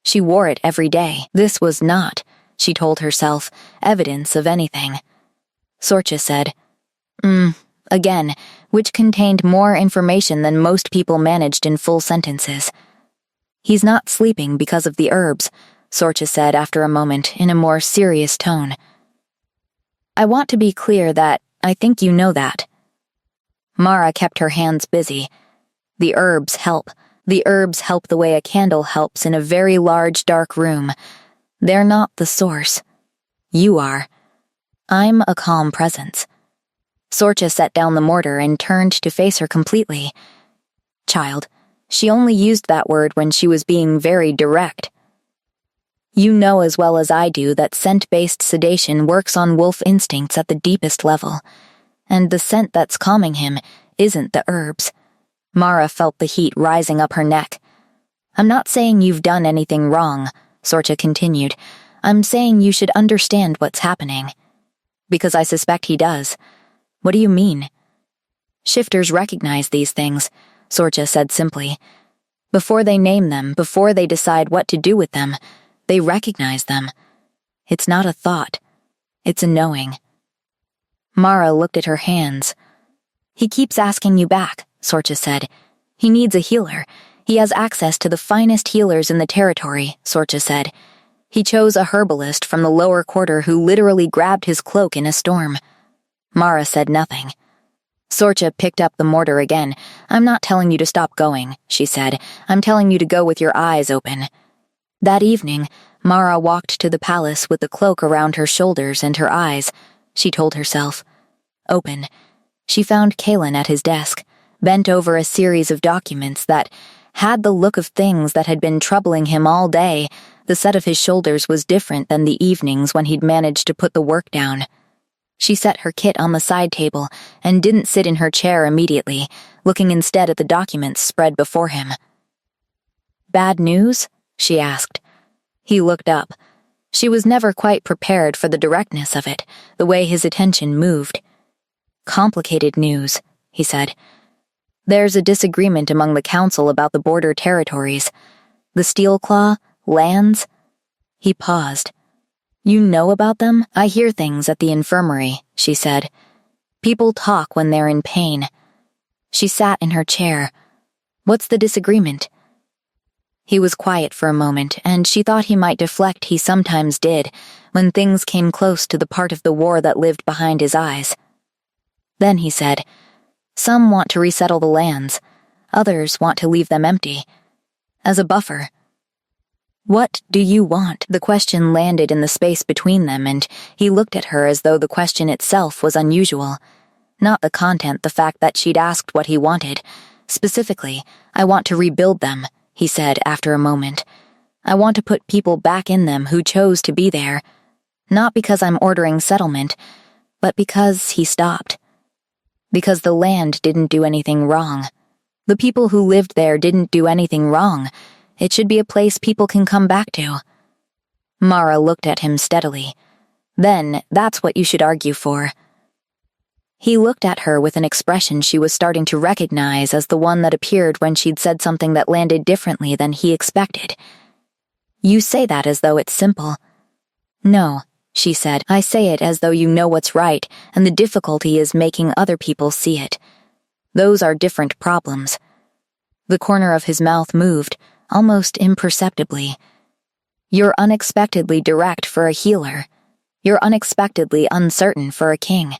She wore it every day. This was not. she told herself, evidence of anything. Sorcha said, again, which contained more information than most people managed in full sentences. He's not sleeping because of the herbs, Sorcha said after a moment in a more serious tone. I want to be clear that I think you know that. Mara kept her hands busy. The herbs help. The herbs help the way a candle helps in a very large dark room. They're not the source. You are. I'm a calm presence. Sorcha set down the mortar and turned to face her completely. Child, she only used that word when she was being very direct. You know as well as I do that scent-based sedation works on wolf instincts at the deepest level, and the scent that's calming him isn't the herbs. Mara felt the heat rising up her neck. I'm not saying you've done anything wrong, Sorcha continued. I'm saying you should understand what's happening. Because I suspect he does. What do you mean? Shifters recognize these things, Sorcha said simply. Before they name them, before they decide what to do with them, they recognize them. It's not a thought. It's a knowing. Mara looked at her hands. He keeps asking you back, Sorcha said. He needs a healer. He has access to the finest healers in the territory, Sorcha said. He chose a herbalist from the lower quarter who literally grabbed his cloak in a storm. Mara said nothing. Sorcha picked up the mortar again. I'm not telling you to stop going, she said. I'm telling you to go with your eyes open. That evening, Mara walked to the palace with the cloak around her shoulders and her eyes, she told herself. Open. She found Kalen at his desk, bent over a series of documents that had the look of things that had been troubling him all day. The set of his shoulders was different than the evenings when he'd managed to put the work down. She set her kit on the side table and didn't sit in her chair immediately, looking instead at the documents spread before him. Bad news? She asked. He looked up. She was never quite prepared for the directness of it, the way his attention moved. Complicated news, he said. There's a disagreement among the council about the border territories. The Steel Claw, lands. He paused. You know about them? I hear things at the infirmary, she said. People talk when they're in pain. She sat in her chair. What's the disagreement? He was quiet for a moment, and she thought he might deflect. He sometimes did, when things came close to the part of the war that lived behind his eyes. Then he said, some want to resettle the lands. Others want to leave them empty. As a buffer. What do you want? The question landed in the space between them, and he looked at her as though the question itself was unusual. Not the content, the fact that she'd asked what he wanted. Specifically, I want to rebuild them, he said after a moment. I want to put people back in them who chose to be there. Not because I'm ordering settlement, but because he stopped. Because the land didn't do anything wrong. The people who lived there didn't do anything wrong. It should be a place people can come back to. Mara looked at him steadily. Then, that's what you should argue for. He looked at her with an expression she was starting to recognize as the one that appeared when she'd said something that landed differently than he expected. You say that as though it's simple. No, she said, I say it as though you know what's right, and the difficulty is making other people see it. Those are different problems. The corner of his mouth moved, almost imperceptibly. You're unexpectedly direct for a healer. You're unexpectedly uncertain for a king.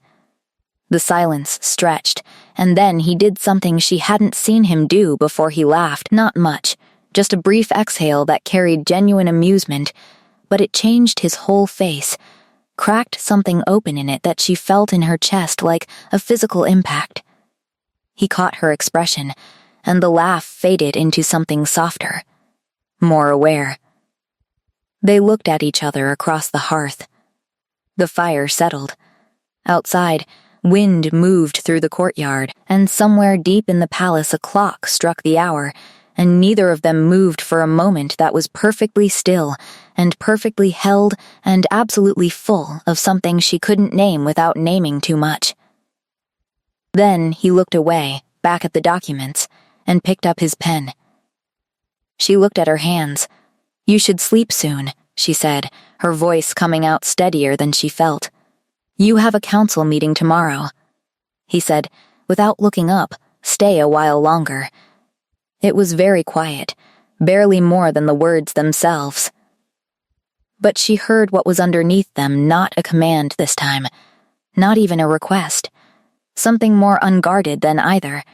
The silence stretched, and then he did something she hadn't seen him do before he laughed. Not much, just a brief exhale that carried genuine amusement, but it changed his whole face, cracked something open in it that she felt in her chest like a physical impact. He caught her expression, and the laugh faded into something softer, more aware. They looked at each other across the hearth. The fire settled. Outside, wind moved through the courtyard, and somewhere deep in the palace a clock struck the hour, and neither of them moved for a moment that was perfectly still, and perfectly held and absolutely full of something she couldn't name without naming too much. Then he looked away, back at the documents, and picked up his pen. She looked at her hands. You should sleep soon, she said, her voice coming out steadier than she felt. "You have a council meeting tomorrow." He said, without looking up, "Stay a while longer." It was very quiet, barely more than the words themselves. But she heard what was underneath them, not a command this time, not even a request, something more unguarded than either.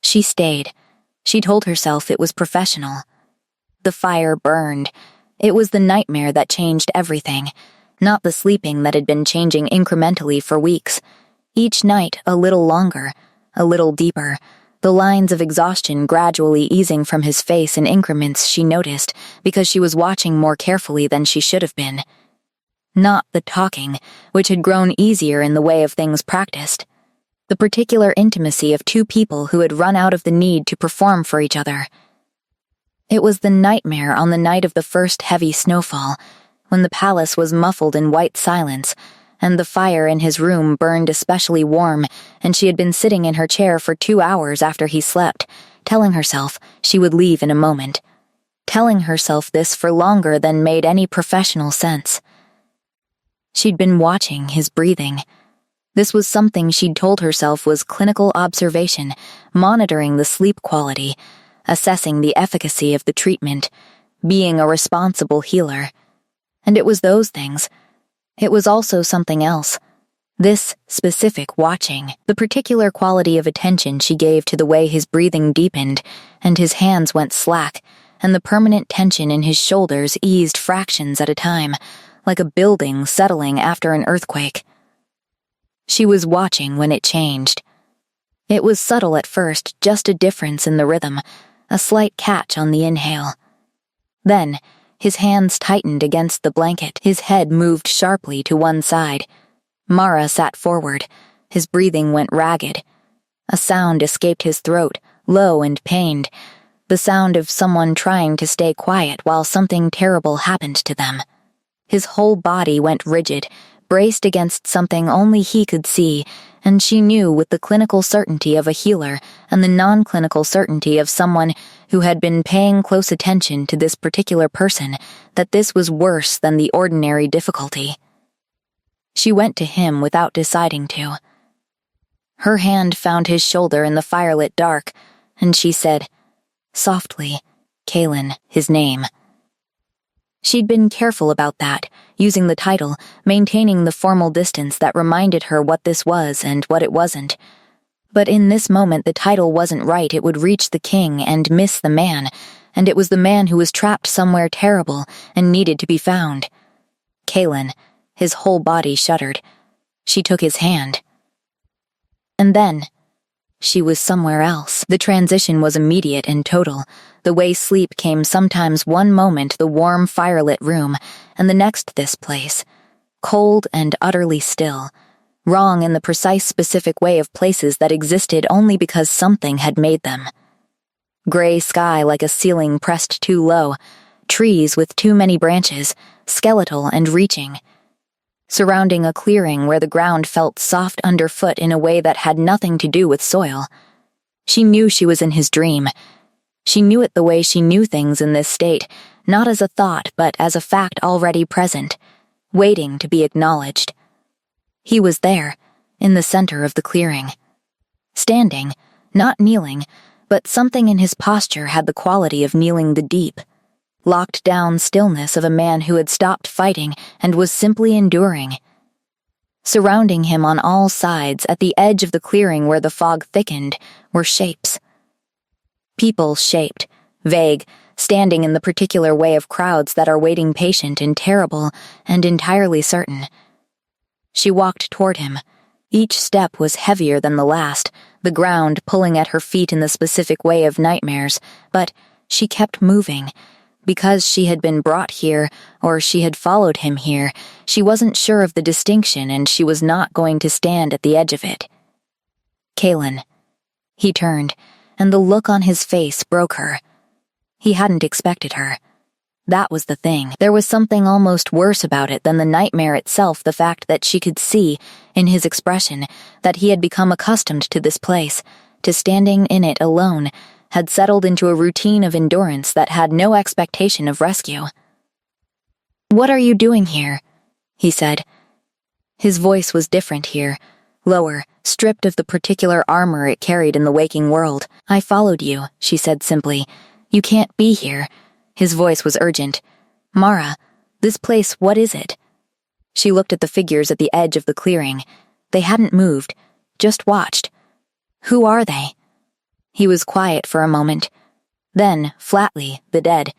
She stayed. She told herself it was professional. The fire burned. It was the nightmare that changed everything, not the sleeping that had been changing incrementally for weeks. Each night a little longer, a little deeper, the lines of exhaustion gradually easing from his face in increments she noticed because she was watching more carefully than she should have been. Not the talking, which had grown easier in the way of things practiced. The particular intimacy of two people who had run out of the need to perform for each other. It was the nightmare on the night of the first heavy snowfall, when the palace was muffled in white silence, and the fire in his room burned especially warm, and she had been sitting in her chair for 2 hours after he slept, telling herself she would leave in a moment. Telling herself this for longer than made any professional sense. She'd been watching his breathing. This was something she'd told herself was clinical observation, monitoring the sleep quality, assessing the efficacy of the treatment, being a responsible healer. And it was those things. It was also something else. This specific watching, the particular quality of attention she gave to the way his breathing deepened, and his hands went slack, and the permanent tension in his shoulders eased fractions at a time, like a building settling after an earthquake. She was watching when it changed. It was subtle at first, just a difference in the rhythm, a slight catch on the inhale. Then, his hands tightened against the blanket, his head moved sharply to one side. Mara sat forward, his breathing went ragged. A sound escaped his throat, low and pained, the sound of someone trying to stay quiet while something terrible happened to them. His whole body went rigid, braced against something only he could see, and she knew with the clinical certainty of a healer and the non-clinical certainty of someone who had been paying close attention to this particular person that this was worse than the ordinary difficulty. She went to him without deciding to. Her hand found his shoulder in the firelit dark, and she said, softly, Kalen, his name. She'd been careful about that, using the title, maintaining the formal distance that reminded her what this was and what it wasn't. But in this moment the title wasn't right. It would reach the king and miss the man, and it was the man who was trapped somewhere terrible and needed to be found. Kalen, his whole body shuddered. She took his hand. And then, she was somewhere else. The transition was immediate and total. The way sleep came sometimes one moment the warm firelit room, and the next this place. Cold and utterly still. Wrong in the precise specific way of places that existed only because something had made them. Gray sky like a ceiling pressed too low. Trees with too many branches, skeletal and reaching. Surrounding a clearing where the ground felt soft underfoot in a way that had nothing to do with soil. She knew she was in his dream. She knew it the way she knew things in this state, not as a thought but as a fact already present, waiting to be acknowledged. He was there, in the center of the clearing. Standing, not kneeling, but something in his posture had the quality of kneeling the deep. Locked down stillness of a man who had stopped fighting and was simply enduring. Surrounding him on all sides, at the edge of the clearing where the fog thickened, were shapes. People shaped, vague, standing in the particular way of crowds that are waiting patient and terrible and entirely certain. She walked toward him. Each step was heavier than the last, the ground pulling at her feet in the specific way of nightmares, but she kept moving. Because she had been brought here, or she had followed him here, she wasn't sure of the distinction and she was not going to stand at the edge of it. Kalen. He turned, and the look on his face broke her. He hadn't expected her. That was the thing. There was something almost worse about it than the nightmare itself, the fact that she could see, in his expression, that he had become accustomed to this place, to standing in it alone, had settled into a routine of endurance that had no expectation of rescue. "What are you doing here?" he said. His voice was different here, lower, stripped of the particular armor it carried in the waking world. "I followed you," she said simply. "You can't be here." His voice was urgent. "Mara, this place, what is it?" She looked at the figures at the edge of the clearing. They hadn't moved, just watched. "Who are they?" He was quiet for a moment. Then, flatly, the dead.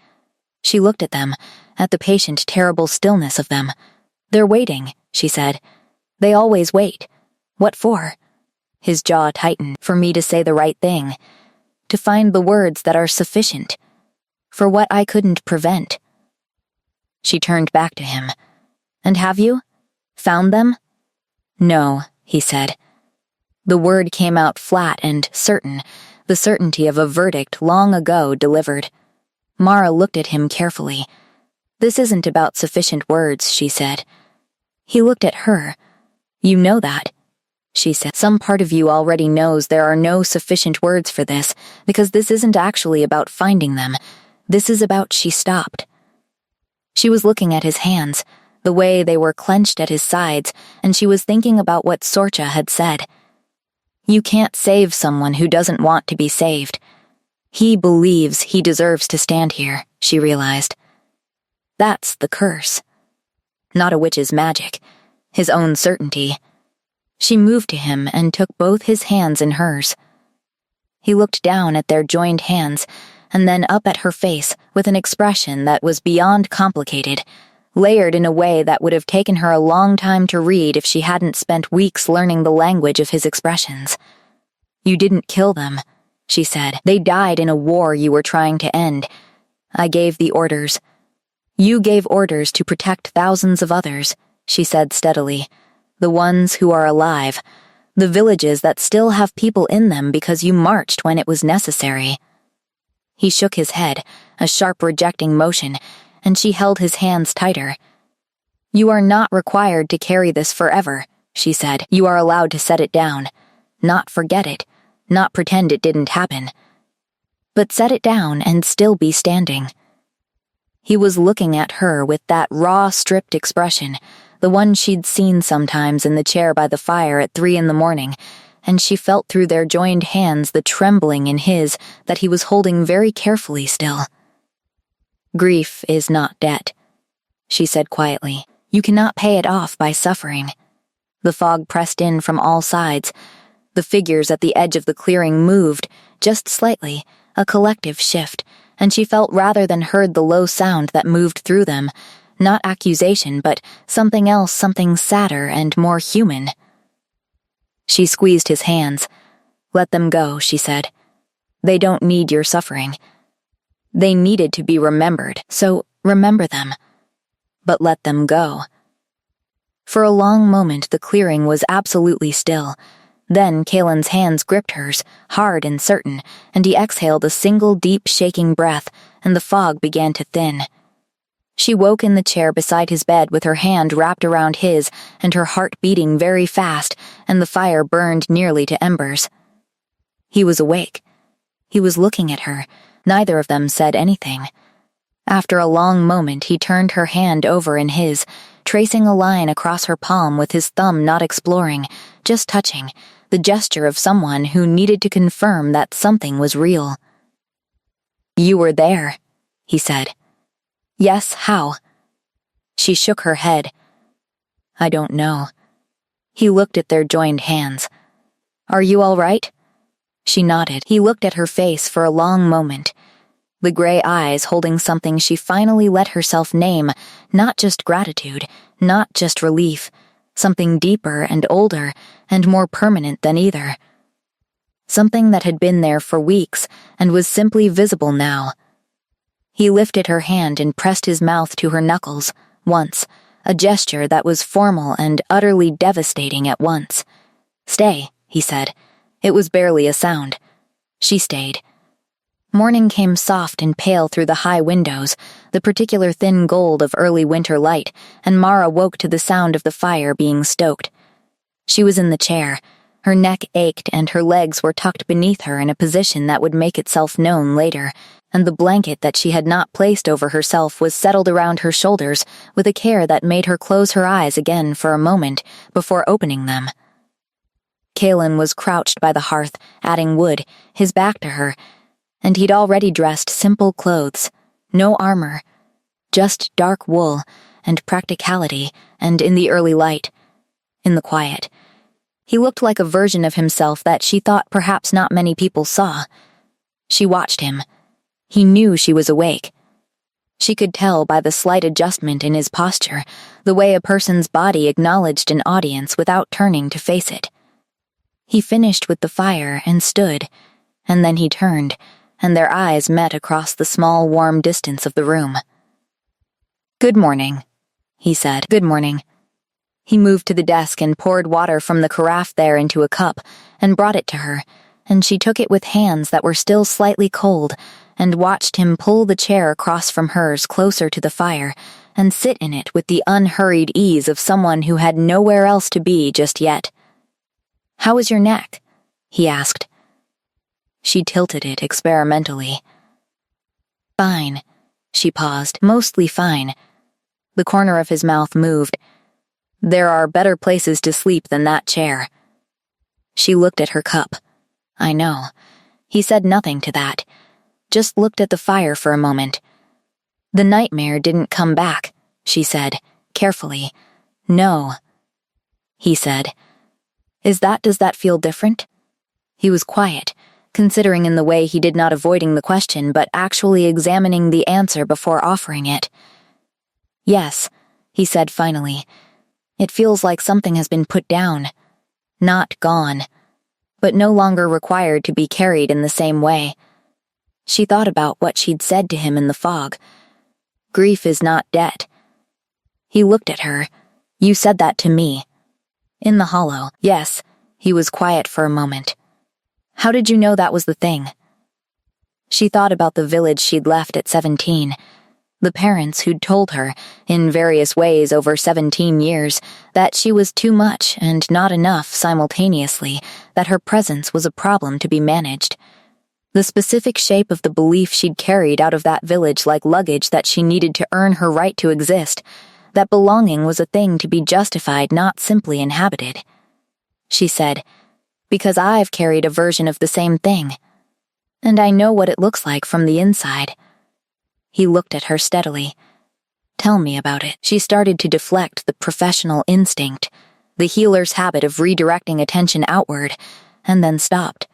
She looked at them, at the patient, terrible stillness of them. "They're waiting," she said. "They always wait. What for?" His jaw tightened. "For me to say the right thing. To find the words that are sufficient. For what I couldn't prevent." She turned back to him. "And have you? Found them?" "No," he said. The word came out flat and certain, the certainty of a verdict long ago delivered. Mara looked at him carefully. "This isn't about sufficient words," she said. He looked at her. "You know that," she said. "Some part of you already knows there are no sufficient words for this, because this isn't actually about finding them. This is about—" She stopped. She was looking at his hands, the way they were clenched at his sides, and she was thinking about what Sorcha had said. "You can't save someone who doesn't want to be saved. He believes he deserves to stand here," she realized. That's the curse. Not a witch's magic, his own certainty. She moved to him and took both his hands in hers. He looked down at their joined hands, and then up at her face with an expression that was beyond complicated, layered in a way that would have taken her a long time to read if she hadn't spent weeks learning the language of his expressions. "You didn't kill them," she said. "They died in a war you were trying to end. I gave the orders. You gave orders to protect thousands of others," she said steadily. "The ones who are alive. The villages that still have people in them because you marched when it was necessary." He shook his head, a sharp rejecting motion, and she held his hands tighter. "You are not required to carry this forever," she said. "You are allowed to set it down. Not forget it. Not pretend it didn't happen. But set it down and still be standing." He was looking at her with that raw, stripped expression, the one she'd seen sometimes in the chair by the fire at 3 a.m, and she felt through their joined hands the trembling in his that he was holding very carefully still. "Grief is not debt," she said quietly. "You cannot pay it off by suffering." The fog pressed in from all sides. The figures at the edge of the clearing moved, just slightly, a collective shift, and she felt rather than heard the low sound that moved through them, not accusation, but something else, something sadder and more human. She squeezed his hands. "Let them go," she said. "They don't need your suffering. They needed to be remembered, so remember them. But let them go." For a long moment the clearing was absolutely still. Then Kalen's hands gripped hers, hard and certain, and he exhaled a single deep shaking breath, and the fog began to thin. She woke in the chair beside his bed with her hand wrapped around his and her heart beating very fast, and the fire burned nearly to embers. He was awake. He was looking at her. Neither of them said anything. After a long moment, he turned her hand over in his, tracing a line across her palm with his thumb not exploring, just touching, the gesture of someone who needed to confirm that something was real. "You were there," he said. "Yes, how?" She shook her head. "I don't know." He looked at their joined hands. "Are you all right?" She nodded. He looked at her face for a long moment. The gray eyes holding something she finally let herself name, not just gratitude, not just relief, something deeper and older and more permanent than either. Something that had been there for weeks and was simply visible now. He lifted her hand and pressed his mouth to her knuckles, once, a gesture that was formal and utterly devastating at once. "Stay," he said. It was barely a sound. She stayed. Morning came soft and pale through the high windows, the particular thin gold of early winter light, and Mara woke to the sound of the fire being stoked. She was in the chair. Her neck ached and her legs were tucked beneath her in a position that would make itself known later, and the blanket that she had not placed over herself was settled around her shoulders with a care that made her close her eyes again for a moment before opening them. Kalen was crouched by the hearth, adding wood, his back to her, and he'd already dressed simple clothes, no armor, just dark wool and practicality, and in the early light, in the quiet, he looked like a version of himself that she thought perhaps not many people saw. She watched him. He knew she was awake. She could tell by the slight adjustment in his posture, the way a person's body acknowledged an audience without turning to face it. He finished with the fire and stood, and then he turned, and their eyes met across the small, warm distance of the room. "Good morning," he said. "Good morning." He moved to the desk and poured water from the carafe there into a cup and brought it to her, and she took it with hands that were still slightly cold and watched him pull the chair across from hers closer to the fire and sit in it with the unhurried ease of someone who had nowhere else to be just yet. "How is your neck?" he asked. She tilted it experimentally. "Fine." She paused. "Mostly fine." The corner of his mouth moved. "There are better places to sleep than that chair." She looked at her cup. "I know." He said nothing to that, just looked at the fire for a moment. "The nightmare didn't come back," she said, carefully. "No." He said, Does that feel different?" He was quiet, considering in the way he did not avoiding the question but actually examining the answer before offering it. "Yes," he said finally. "It feels like something has been put down. Not gone, but no longer required to be carried in the same way." She thought about what she'd said to him in the fog. "Grief is not debt." He looked at her. "You said that to me." "In the hollow." "Yes." He was quiet for a moment. "How did you know that was the thing?" She thought about the village she'd left at 17, the parents who'd told her, in various ways over 17 years, that she was too much and not enough simultaneously, that her presence was a problem to be managed. The specific shape of the belief she'd carried out of that village like luggage that she needed to earn her right to exist, that belonging was a thing to be justified, not simply inhabited. She said, "Because I've carried a version of the same thing. And I know what it looks like from the inside." He looked at her steadily. "Tell me about it." She started to deflect the professional instinct, the healer's habit of redirecting attention outward, and then stopped.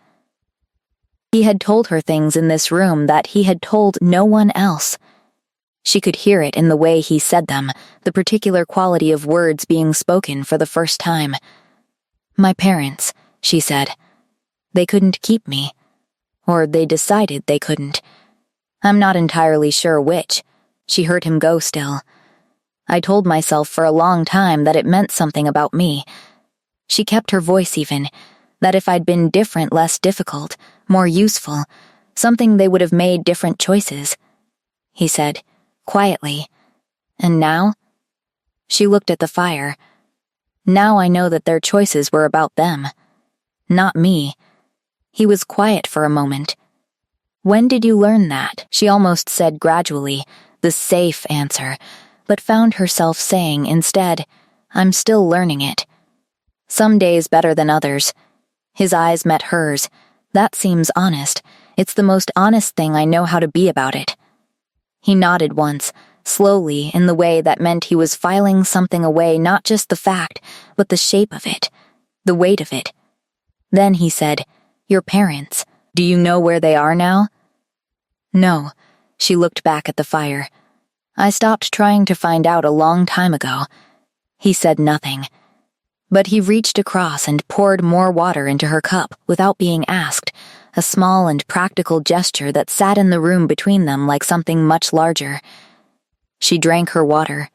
He had told her things in this room that he had told no one else. She could hear it in the way he said them, the particular quality of words being spoken for the first time. "My parents," she said. "They couldn't keep me. Or they decided they couldn't. I'm not entirely sure which." She heard him go still. "I told myself for a long time that it meant something about me." She kept her voice even, that if I'd been different, less difficult, more useful, something they would have made different choices. He said, quietly. "And now?" She looked at the fire. "Now I know that their choices were about them. Not me." He was quiet for a moment. "When did you learn that?" She almost said gradually, the safe answer, but found herself saying instead, "I'm still learning it. Some days better than others." His eyes met hers. "That seems honest. It's the most honest thing I know how to be about it." He nodded once, slowly, in the way that meant he was filing something away, not just the fact, but the shape of it, the weight of it. Then he said, "Your parents, do you know where they are now?" "No." She looked back at the fire. "I stopped trying to find out a long time ago." He said nothing. But he reached across and poured more water into her cup without being asked, a small and practical gesture that sat in the room between them like something much larger. She drank her water.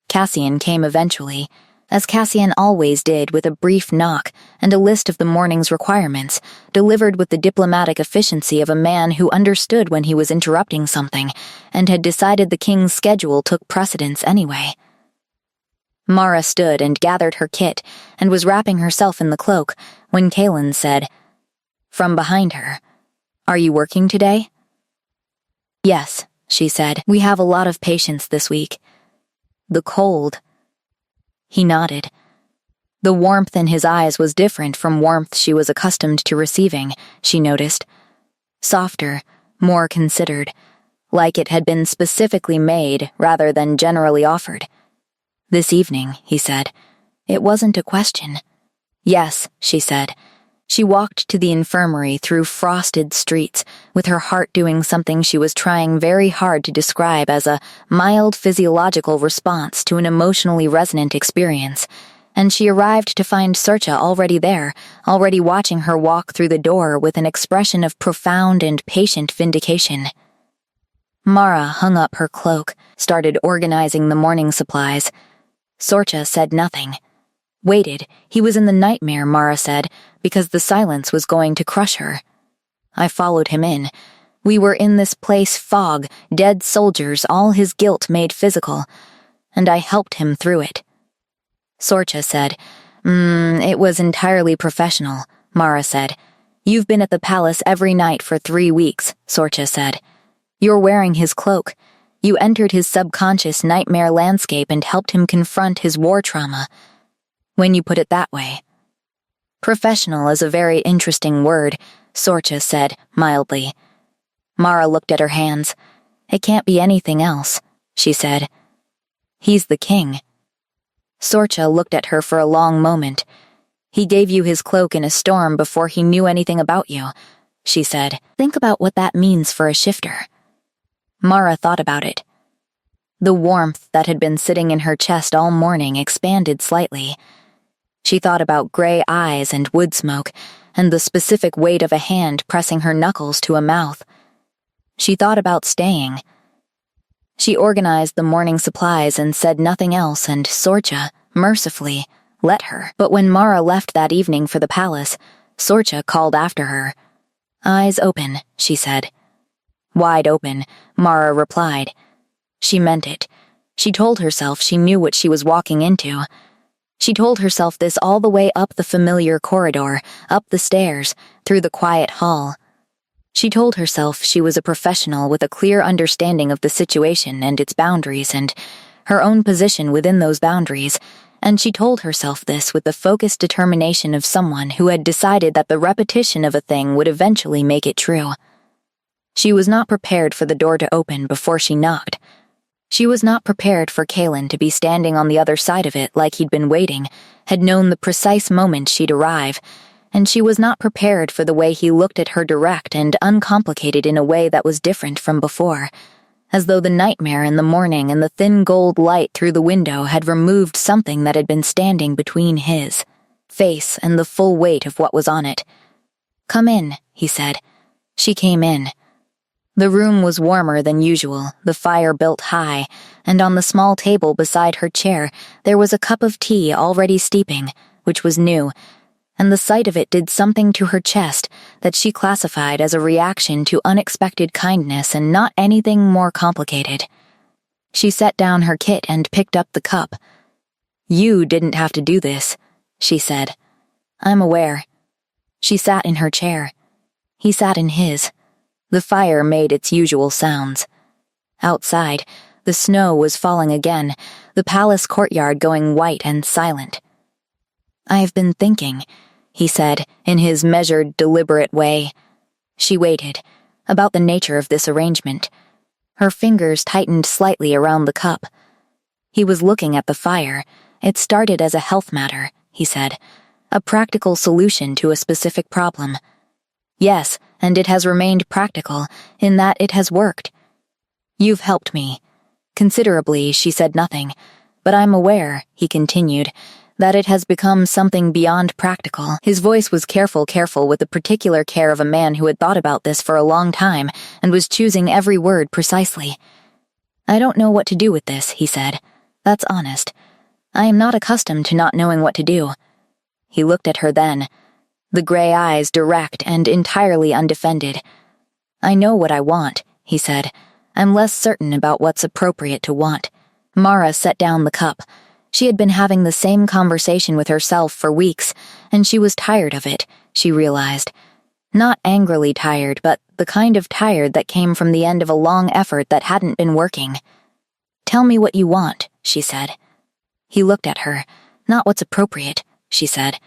Cassian came eventually, as Cassian always did, with a brief knock and a list of the morning's requirements, delivered with the diplomatic efficiency of a man who understood when he was interrupting something and had decided the king's schedule took precedence anyway. Mara stood and gathered her kit and was wrapping herself in the cloak when Kalen said, from behind her, "Are you working today?" Yes, she said. We have a lot of patients this week. The cold. He nodded. The warmth in his eyes was different from warmth she was accustomed to receiving, she noticed. Softer, more considered, like it had been specifically made rather than generally offered. This evening, he said. It wasn't a question. Yes, she said. She walked to the infirmary through frosted streets, with her heart doing something she was trying very hard to describe as a mild physiological response to an emotionally resonant experience, and she arrived to find Searcha already there, already watching her walk through the door with an expression of profound and patient vindication. Mara hung up her cloak, started organizing the morning supplies. Searcha said nothing. Waited, he was in the nightmare, Mara said, because the silence was going to crush her. I followed him in. We were in this place fog, dead soldiers, all his guilt made physical, and I helped him through it. Searcha said, It was entirely professional, Mara said. You've been at the palace every night for 3 weeks, Searcha said. You're wearing his cloak. You entered his subconscious nightmare landscape and helped him confront his war trauma. When you put it that way. Professional is a very interesting word, Searcha said, mildly. Mara looked at her hands. It can't be anything else, she said. He's the king. Searcha looked at her for a long moment. He gave you his cloak in a storm before he knew anything about you, she said. Think about what that means for a shifter. Mara thought about it. The warmth that had been sitting in her chest all morning expanded slightly. She thought about gray eyes and wood smoke, and the specific weight of a hand pressing her knuckles to a mouth. She thought about staying. She organized the morning supplies and said nothing else, and Searcha, mercifully, let her. But when Mara left that evening for the palace, Searcha called after her. Eyes open, she said. Wide open, Mara replied. She meant it. She told herself she knew what she was walking into. She told herself this all the way up the familiar corridor, up the stairs, through the quiet hall. She told herself she was a professional with a clear understanding of the situation and its boundaries and her own position within those boundaries, and she told herself this with the focused determination of someone who had decided that the repetition of a thing would eventually make it true. She was not prepared for the door to open before she knocked. She was not prepared for Kalen to be standing on the other side of it like he'd been waiting, had known the precise moment she'd arrive, and she was not prepared for the way he looked at her direct and uncomplicated in a way that was different from before, as though the nightmare in the morning and the thin gold light through the window had removed something that had been standing between his face and the full weight of what was on it. Come in, he said. She came in. The room was warmer than usual, the fire built high, and on the small table beside her chair there was a cup of tea already steeping, which was new, and the sight of it did something to her chest that she classified as a reaction to unexpected kindness and not anything more complicated. She set down her kit and picked up the cup. You didn't have to do this, she said. I'm aware. She sat in her chair. He sat in his. The fire made its usual sounds. Outside, the snow was falling again, the palace courtyard going white and silent. I've been thinking, he said, in his measured, deliberate way. She waited, about the nature of this arrangement. Her fingers tightened slightly around the cup. He was looking at the fire. It started as a health matter, he said, a practical solution to a specific problem. Yes, and it has remained practical, in that it has worked. You've helped me. Considerably, she said nothing, but I'm aware, he continued, that it has become something beyond practical. His voice was careful with the particular care of a man who had thought about this for a long time and was choosing every word precisely. I don't know what to do with this, he said. That's honest. I am not accustomed to not knowing what to do. He looked at her then, the gray eyes direct and entirely undefended. I know what I want, he said. I'm less certain about what's appropriate to want. Mara set down the cup. She had been having the same conversation with herself for weeks, and she was tired of it, she realized. Not angrily tired, but the kind of tired that came from the end of a long effort that hadn't been working. "Tell me what you want," she said. He looked at her. "Not what's appropriate," she said.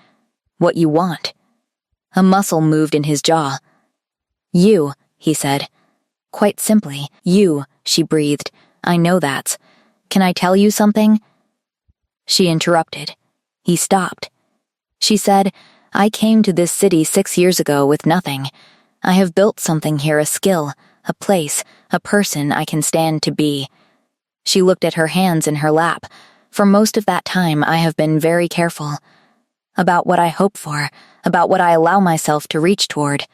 "What you want." A muscle moved in his jaw. "You," he said. Quite simply, "You," she breathed. "I know that's. Can I tell you something?" She interrupted. He stopped. She said, "I came to this city 6 years ago with nothing. I have built something here, a skill, a place, a person I can stand to be." She looked at her hands in her lap. "For most of that time, I have been very careful. About what I hope for, about what I allow myself to reach toward."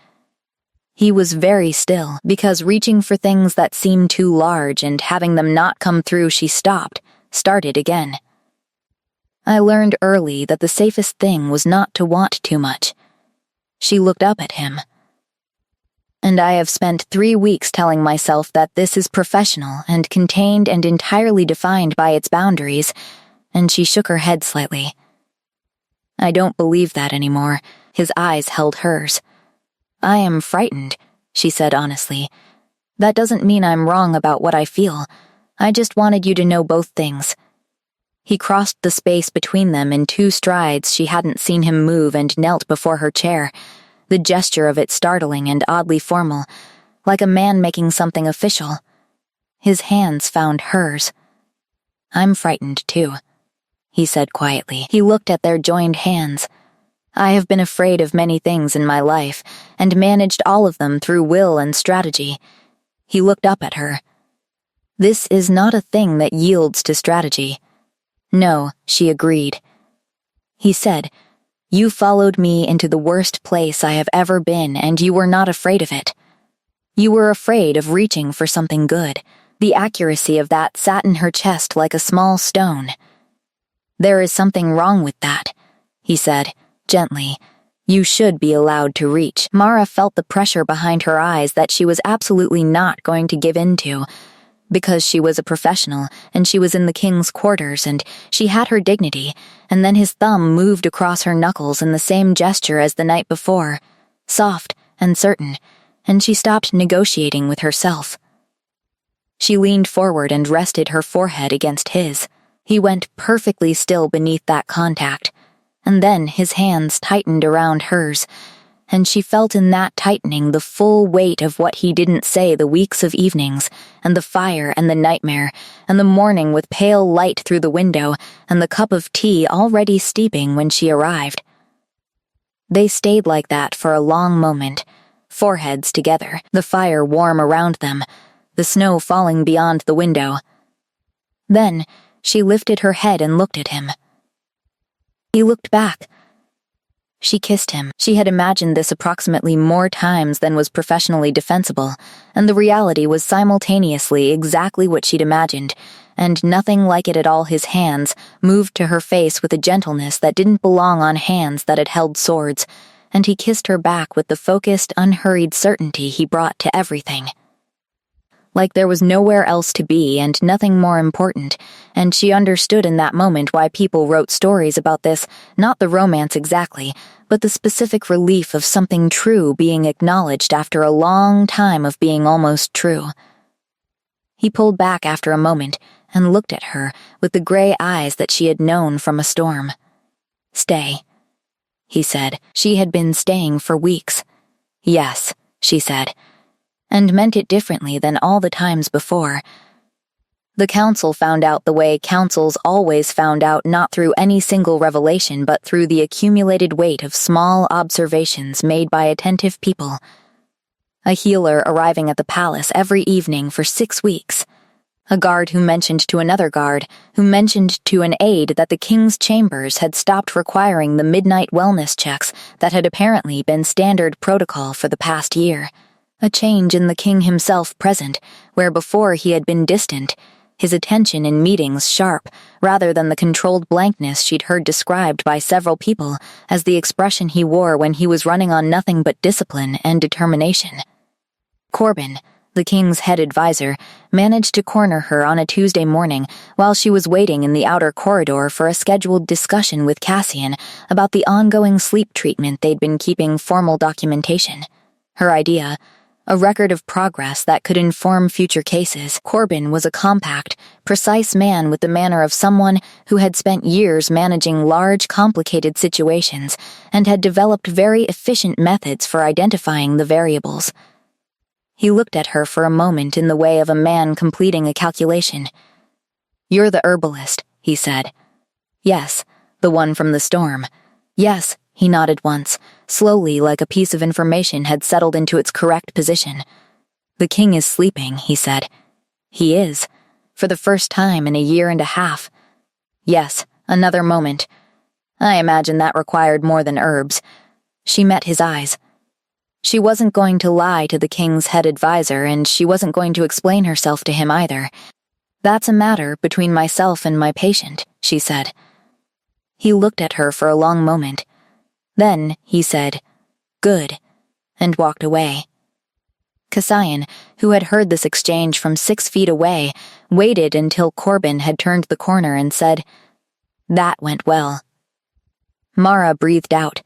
He was very still, because reaching for things that seemed too large and having them not come through, she started again. "I learned early that the safest thing was not to want too much." She looked up at him. "And I have spent 3 weeks telling myself that this is professional and contained and entirely defined by its boundaries," and she shook her head slightly. "I don't believe that anymore." His eyes held hers. "I am frightened," she said honestly. "That doesn't mean I'm wrong about what I feel. I just wanted you to know both things." He crossed the space between them in 2 strides she hadn't seen him move and knelt before her chair, the gesture of it startling and oddly formal, like a man making something official. His hands found hers. "I'm frightened too," he said quietly. He looked at their joined hands. "I have been afraid of many things in my life, and managed all of them through will and strategy." He looked up at her. "This is not a thing that yields to strategy." "No," she agreed. He said, "You followed me into the worst place I have ever been, and you were not afraid of it. You were afraid of reaching for something good." The accuracy of that sat in her chest like a small stone. "There is something wrong with that," he said, gently. "You should be allowed to reach." Mara felt the pressure behind her eyes that she was absolutely not going to give in to, because she was a professional, and she was in the king's quarters, and she had her dignity, and then his thumb moved across her knuckles in the same gesture as the night before, soft and certain, and she stopped negotiating with herself. She leaned forward and rested her forehead against his. He went perfectly still beneath that contact, and then his hands tightened around hers, and she felt in that tightening the full weight of what he didn't say, the weeks of evenings, and the fire and the nightmare, and the morning with pale light through the window, and the cup of tea already steeping when she arrived. They stayed like that for a long moment, foreheads together, the fire warm around them, the snow falling beyond the window. Then she lifted her head and looked at him. He looked back. She kissed him. She had imagined this approximately more times than was professionally defensible, and the reality was simultaneously exactly what she'd imagined, and nothing like it at all. His hands moved to her face with a gentleness that didn't belong on hands that had held swords, and he kissed her back with the focused, unhurried certainty he brought to everything. Like there was nowhere else to be and nothing more important, and she understood in that moment why people wrote stories about this, not the romance exactly, but the specific relief of something true being acknowledged after a long time of being almost true. He pulled back after a moment and looked at her with the gray eyes that she had known from a storm. "Stay," he said. She had been staying for weeks. "Yes," she said, and meant it differently than all the times before. The council found out the way councils always found out, not through any single revelation but through the accumulated weight of small observations made by attentive people. A healer arriving at the palace every evening for 6 weeks. A guard who mentioned to another guard, who mentioned to an aide that the king's chambers had stopped requiring the midnight wellness checks that had apparently been standard protocol for the past year. A change in the king himself present, where before he had been distant, his attention in meetings sharp, rather than the controlled blankness she'd heard described by several people as the expression he wore when he was running on nothing but discipline and determination. Corbin, the king's head advisor, managed to corner her on a Tuesday morning while she was waiting in the outer corridor for a scheduled discussion with Cassian about the ongoing sleep treatment they'd been keeping formal documentation. Her idea, a record of progress that could inform future cases. Corbin was a compact, precise man with the manner of someone who had spent years managing large, complicated situations and had developed very efficient methods for identifying the variables. He looked at her for a moment in the way of a man completing a calculation. "You're the herbalist," he said. "Yes, the one from the storm." "Yes," he nodded once, slowly, like a piece of information had settled into its correct position. "The king is sleeping," he said. "He is. For the first time in a year and a half." "Yes, another moment. I imagine that required more than herbs." She met his eyes. She wasn't going to lie to the king's head advisor, and she wasn't going to explain herself to him either. "That's a matter between myself and my patient," she said. He looked at her for a long moment. Then he said, "Good," and walked away. Cassian, who had heard this exchange from 6 feet away, waited until Corbin had turned the corner and said, "That went well." Mara breathed out.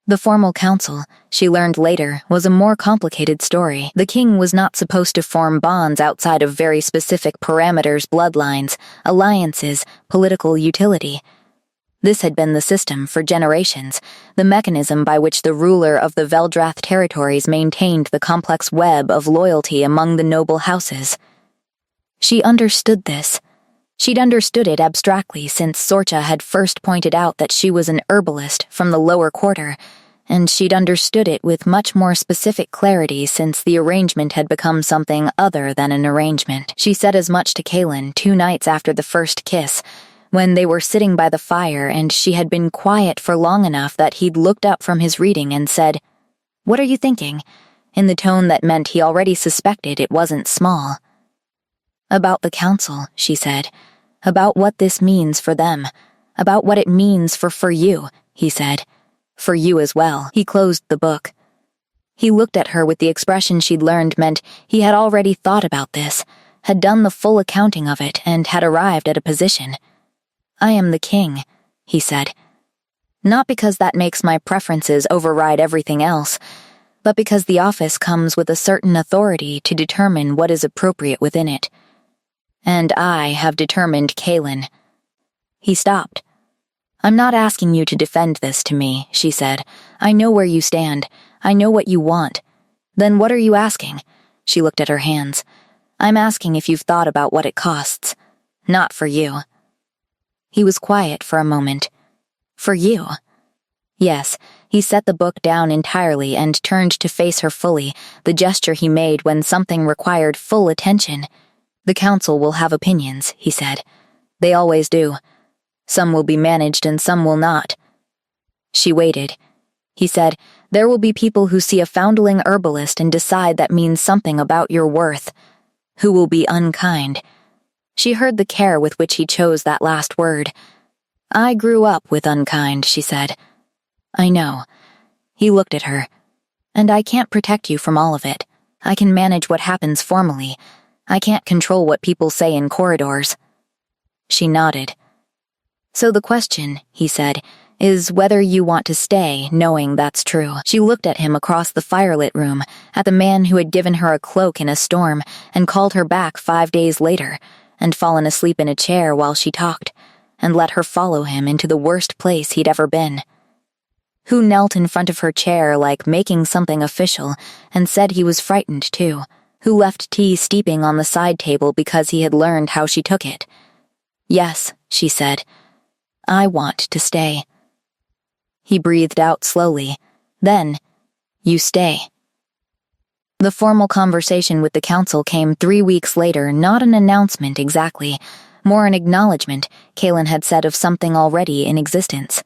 The formal council, she learned later, was a more complicated story. The king was not supposed to form bonds outside of very specific parameters, bloodlines, alliances, political utility. This had been the system for generations, the mechanism by which the ruler of the Veldrath territories maintained the complex web of loyalty among the noble houses. She understood this. She'd understood it abstractly since Sorcha had first pointed out that she was an herbalist from the lower quarter, and she'd understood it with much more specific clarity since the arrangement had become something other than an arrangement. She said as much to Kaelin 2 nights after the first kiss, when they were sitting by the fire and she had been quiet for long enough that he'd looked up from his reading and said, "What are you thinking?" in the tone that meant he already suspected it wasn't small. "About the council," she said. "About what this means for them. About what it means for you," he said. "For you as well." He closed the book. He looked at her with the expression she'd learned meant he had already thought about this, had done the full accounting of it, and had arrived at a position. "I am the king," he said. "Not because that makes my preferences override everything else, but because the office comes with a certain authority to determine what is appropriate within it. And I have determined Kaelin." He stopped. "I'm not asking you to defend this to me," she said. "I know where you stand. I know what you want." "Then what are you asking?" She looked at her hands. "I'm asking if you've thought about what it costs. Not for you." He was quiet for a moment. "For you?" Yes, he set the book down entirely and turned to face her fully, the gesture he made when something required full attention. "The council will have opinions," he said. "They always do. Some will be managed and some will not." She waited. He said, "There will be people who see a foundling herbalist and decide that means something about your worth. Who will be unkind." She heard the care with which he chose that last word. "I grew up with unkind," she said. "I know." He looked at her. "And I can't protect you from all of it. I can manage what happens formally. I can't control what people say in corridors." She nodded. "So the question," he said, "is whether you want to stay knowing that's true." She looked at him across the firelit room, at the man who had given her a cloak in a storm and called her back 5 days later, and fallen asleep in a chair while she talked, and let her follow him into the worst place he'd ever been. Who knelt in front of her chair like making something official and said he was frightened too. Who left tea steeping on the side table because he had learned how she took it. "Yes," she said. "I want to stay." He breathed out slowly. Then, "You stay." The formal conversation with the council came 3 weeks later, not an announcement exactly, more an acknowledgement Kaelin had said of something already in existence.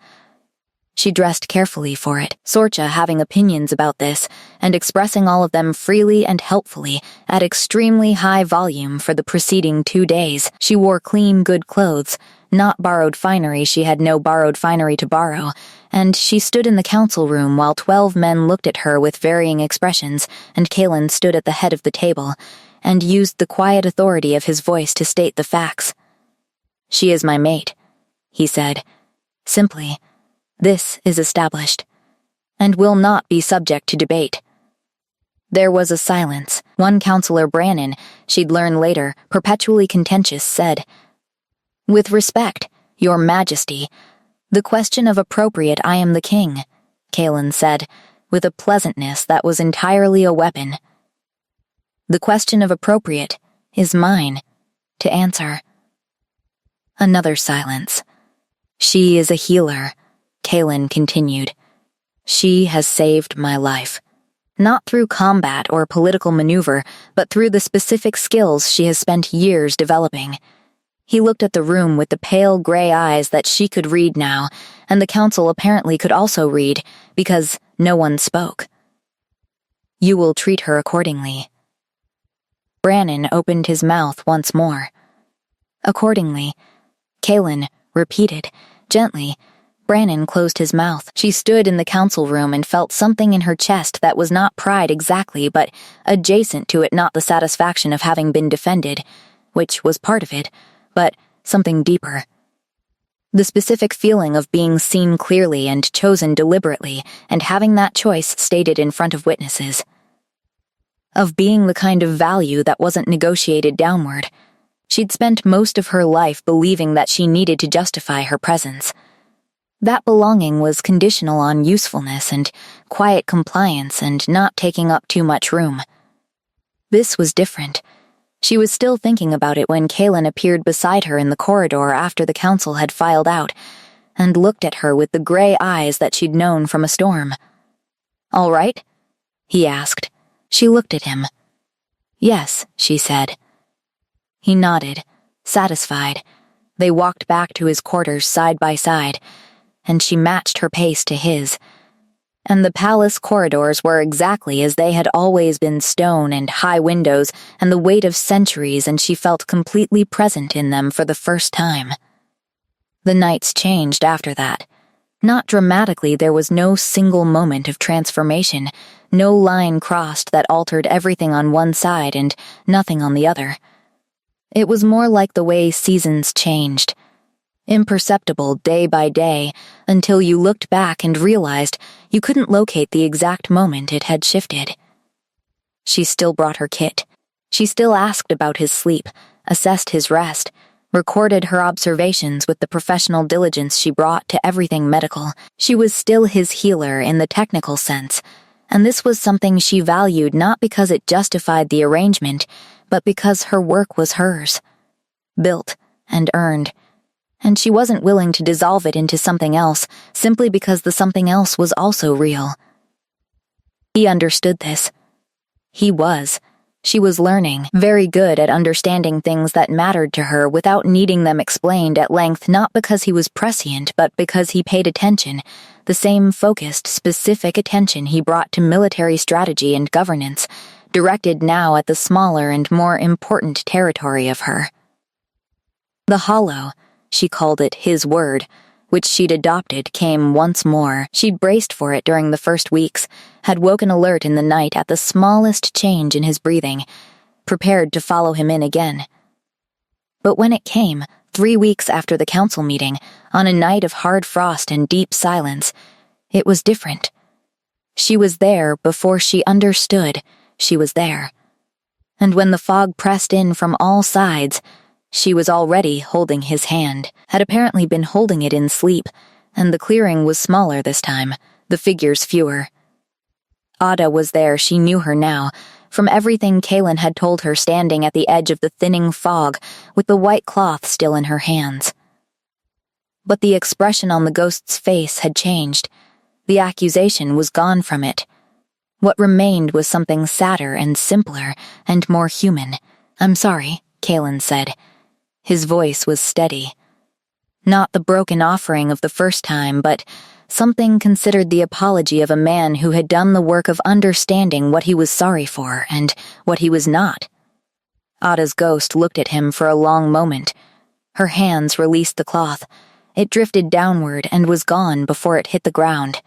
She dressed carefully for it, Sorcha having opinions about this, and expressing all of them freely and helpfully, at extremely high volume for the preceding 2 days. She wore clean, good clothes, not borrowed finery. She had no borrowed finery to borrow, and she stood in the council room while 12 men looked at her with varying expressions, and Kaelin stood at the head of the table, and used the quiet authority of his voice to state the facts. "She is my mate," he said, simply. "This is established, and will not be subject to debate. There was a silence. One counselor, Brannon, she'd learn later, perpetually contentious, said, "With respect, Your Majesty, the question of appropriate I am the king," Kaelin said, with a pleasantness that was entirely a weapon. "The question of appropriate is mine to answer." Another silence. "She is a healer," Kaelin continued. "She has saved my life. Not through combat or political maneuver, but through the specific skills she has spent years developing." He looked at the room with the pale gray eyes that she could read now, and the council apparently could also read, because no one spoke. "You will treat her accordingly." Brannon opened his mouth once more. "Accordingly," Kaelin repeated, gently. Brannon closed his mouth. She stood in the council room and felt something in her chest that was not pride exactly, but adjacent to it, not the satisfaction of having been defended, which was part of it, but something deeper. The specific feeling of being seen clearly and chosen deliberately, and having that choice stated in front of witnesses. Of being the kind of value that wasn't negotiated downward. She'd spent most of her life believing that she needed to justify her presence. That belonging was conditional on usefulness and quiet compliance and not taking up too much room. This was different. She was still thinking about it when Kaelin appeared beside her in the corridor after the council had filed out, and looked at her with the gray eyes that she'd known from a storm. "All right?" he asked. She looked at him. "Yes," she said. He nodded, satisfied. They walked back to his quarters side by side, and she matched her pace to his. And the palace corridors were exactly as they had always been, stone and high windows and the weight of centuries, and she felt completely present in them for the first time. The nights changed after that. Not dramatically, there was no single moment of transformation, no line crossed that altered everything on one side and nothing on the other. It was more like the way seasons changed. Imperceptible day by day, until you looked back and realized you couldn't locate the exact moment it had shifted. She still brought her kit. She still asked about his sleep, assessed his rest, recorded her observations with the professional diligence she brought to everything medical. She was still his healer in the technical sense, and this was something she valued not because it justified the arrangement, but because her work was hers. Built and earned. And she wasn't willing to dissolve it into something else, simply because the something else was also real. He understood this. He was. She was learning, very good at understanding things that mattered to her without needing them explained at length, not because he was prescient, but because he paid attention, the same focused, specific attention he brought to military strategy and governance, directed now at the smaller and more important territory of her. The hollow, she called it his word, which she'd adopted, came once more. She'd braced for it during the first weeks, had woken alert in the night at the smallest change in his breathing, prepared to follow him in again. But when it came, 3 weeks after the council meeting, on a night of hard frost and deep silence, it was different. She was there before she understood she was there. And when the fog pressed in from all sides, she was already holding his hand, had apparently been holding it in sleep, and the clearing was smaller this time, the figures fewer. Ada was there, she knew her now, from everything Kaelin had told her standing at the edge of the thinning fog, with the white cloth still in her hands. But the expression on the ghost's face had changed. The accusation was gone from it. What remained was something sadder and simpler and more human. "I'm sorry," Kaelin said. His voice was steady. Not the broken offering of the first time, but something considered the apology of a man who had done the work of understanding what he was sorry for and what he was not. Ada's ghost looked at him for a long moment. Her hands released the cloth. It drifted downward and was gone before it hit the ground.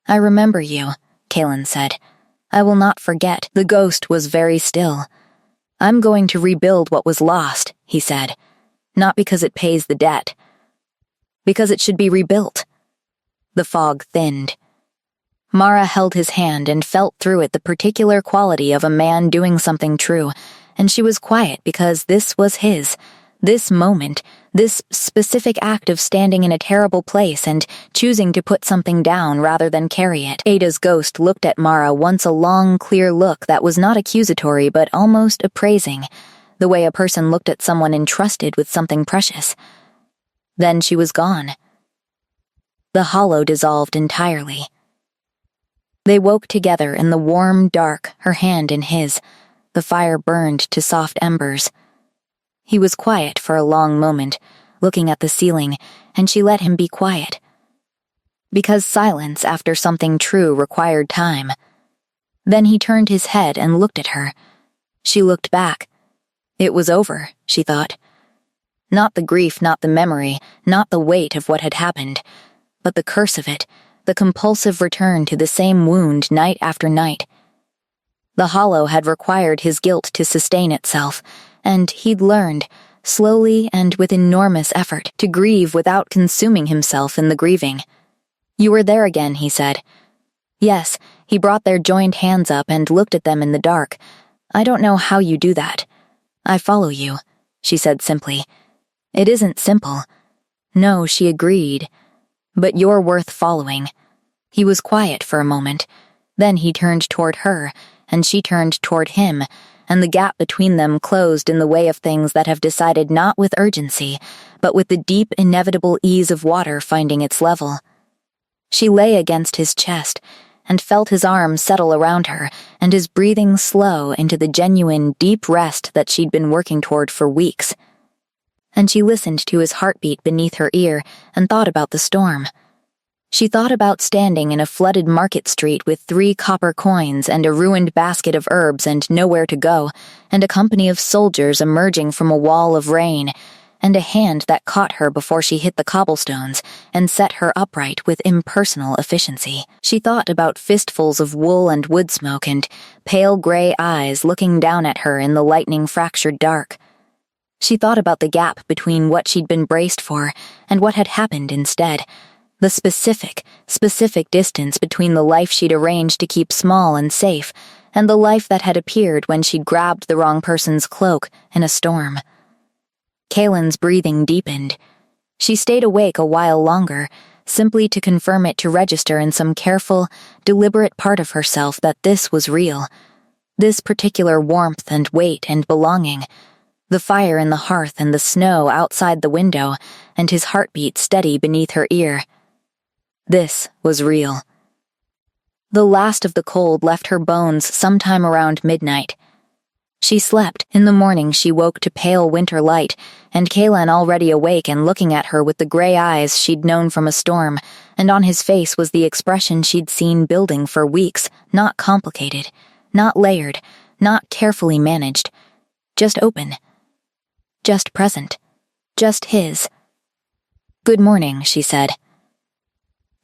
"I remember you," Kaelin said. "I will not forget." The ghost was very still. "I'm going to rebuild what was lost," he said. "Not because it pays the debt. Because it should be rebuilt." The fog thinned. Mara held his hand and felt through it the particular quality of a man doing something true, and she was quiet because this was his. This moment, this specific act of standing in a terrible place and choosing to put something down rather than carry it. Ada's ghost looked at Mara once, a long, clear look that was not accusatory but almost appraising, the way a person looked at someone entrusted with something precious. Then she was gone. The hollow dissolved entirely. They woke together in the warm dark, her hand in his. The fire burned to soft embers. He was quiet for a long moment, looking at the ceiling, and she let him be quiet. Because silence after something true required time. Then he turned his head and looked at her. She looked back. It was over, she thought. Not the grief, not the memory, not the weight of what had happened, but the curse of it, the compulsive return to the same wound night after night. The hollow had required his guilt to sustain itself, and he'd learned, slowly and with enormous effort, to grieve without consuming himself in the grieving. "You were there again," he said. "Yes," he brought their joined hands up and looked at them in the dark. "I don't know how you do that." "I follow you," she said simply. "It isn't simple." "No," she agreed. "But you're worth following." He was quiet for a moment. Then he turned toward her, and she turned toward him, and the gap between them closed in the way of things that have decided not with urgency, but with the deep, inevitable ease of water finding its level. She lay against his chest, and felt his arms settle around her, and his breathing slow into the genuine, deep rest that she'd been working toward for weeks. And she listened to his heartbeat beneath her ear, and thought about the storm. She thought about standing in a flooded market street with 3 copper coins and a ruined basket of herbs and nowhere to go, and a company of soldiers emerging from a wall of rain, and a hand that caught her before she hit the cobblestones and set her upright with impersonal efficiency. She thought about fistfuls of wool and wood smoke and pale gray eyes looking down at her in the lightning-fractured dark. She thought about the gap between what she'd been braced for and what had happened instead. The specific distance between the life she'd arranged to keep small and safe and the life that had appeared when she'd grabbed the wrong person's cloak in a storm. Kaylin's breathing deepened. She stayed awake a while longer, simply to confirm it to register in some careful, deliberate part of herself that this was real. This particular warmth and weight and belonging. The fire in the hearth and the snow outside the window, and his heartbeat steady beneath her ear. This was real. The last of the cold left her bones sometime around midnight. She slept. In the morning she woke to pale winter light, and Kaylin already awake and looking at her with the gray eyes she'd known from a storm, and on his face was the expression she'd seen building for weeks, not complicated, not layered, not carefully managed, just open. Just present. Just his. "Good morning," she said.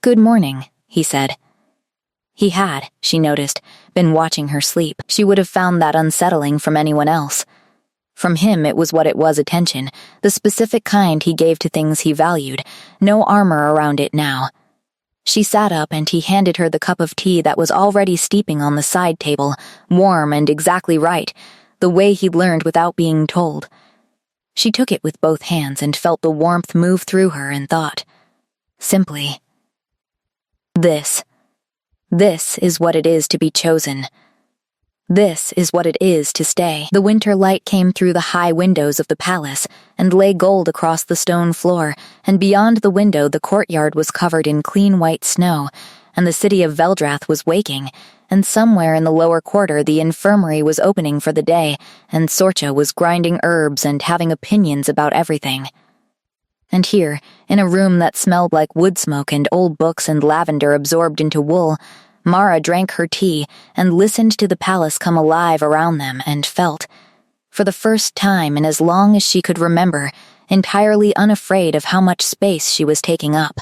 "Good morning," he said. He had, she noticed, been watching her sleep. She would have found that unsettling from anyone else. From him it was what it was, attention, the specific kind he gave to things he valued, no armor around it now. She sat up and he handed her the cup of tea that was already steeping on the side table, warm and exactly right, the way he'd learned without being told. She took it with both hands and felt the warmth move through her and thought, simply, This is what it is to be chosen. This is what it is to stay." The winter light came through the high windows of the palace and lay gold across the stone floor, and beyond the window the courtyard was covered in clean white snow, and the city of Veldrath was waking, and somewhere in the lower quarter the infirmary was opening for the day, and Sorcha was grinding herbs and having opinions about everything. And here, in a room that smelled like wood smoke and old books and lavender absorbed into wool, Mara drank her tea and listened to the palace come alive around them and felt, for the first time in as long as she could remember, entirely unafraid of how much space she was taking up.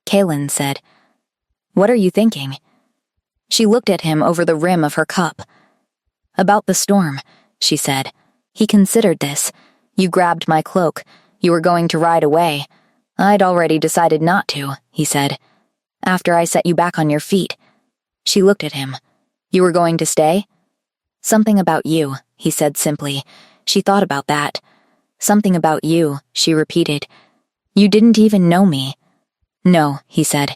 Kaylin said, "What are you thinking?" She looked at him over the rim of her cup. "About the storm," she said. "He considered this. You grabbed my cloak. You were going to ride away. I'd already decided not to," he said. After I set you back on your feet." She looked at him. "You were going to stay?" "Something about you," he said simply. She thought about that. "Something about you," she repeated. "You didn't even know me." "No," he said.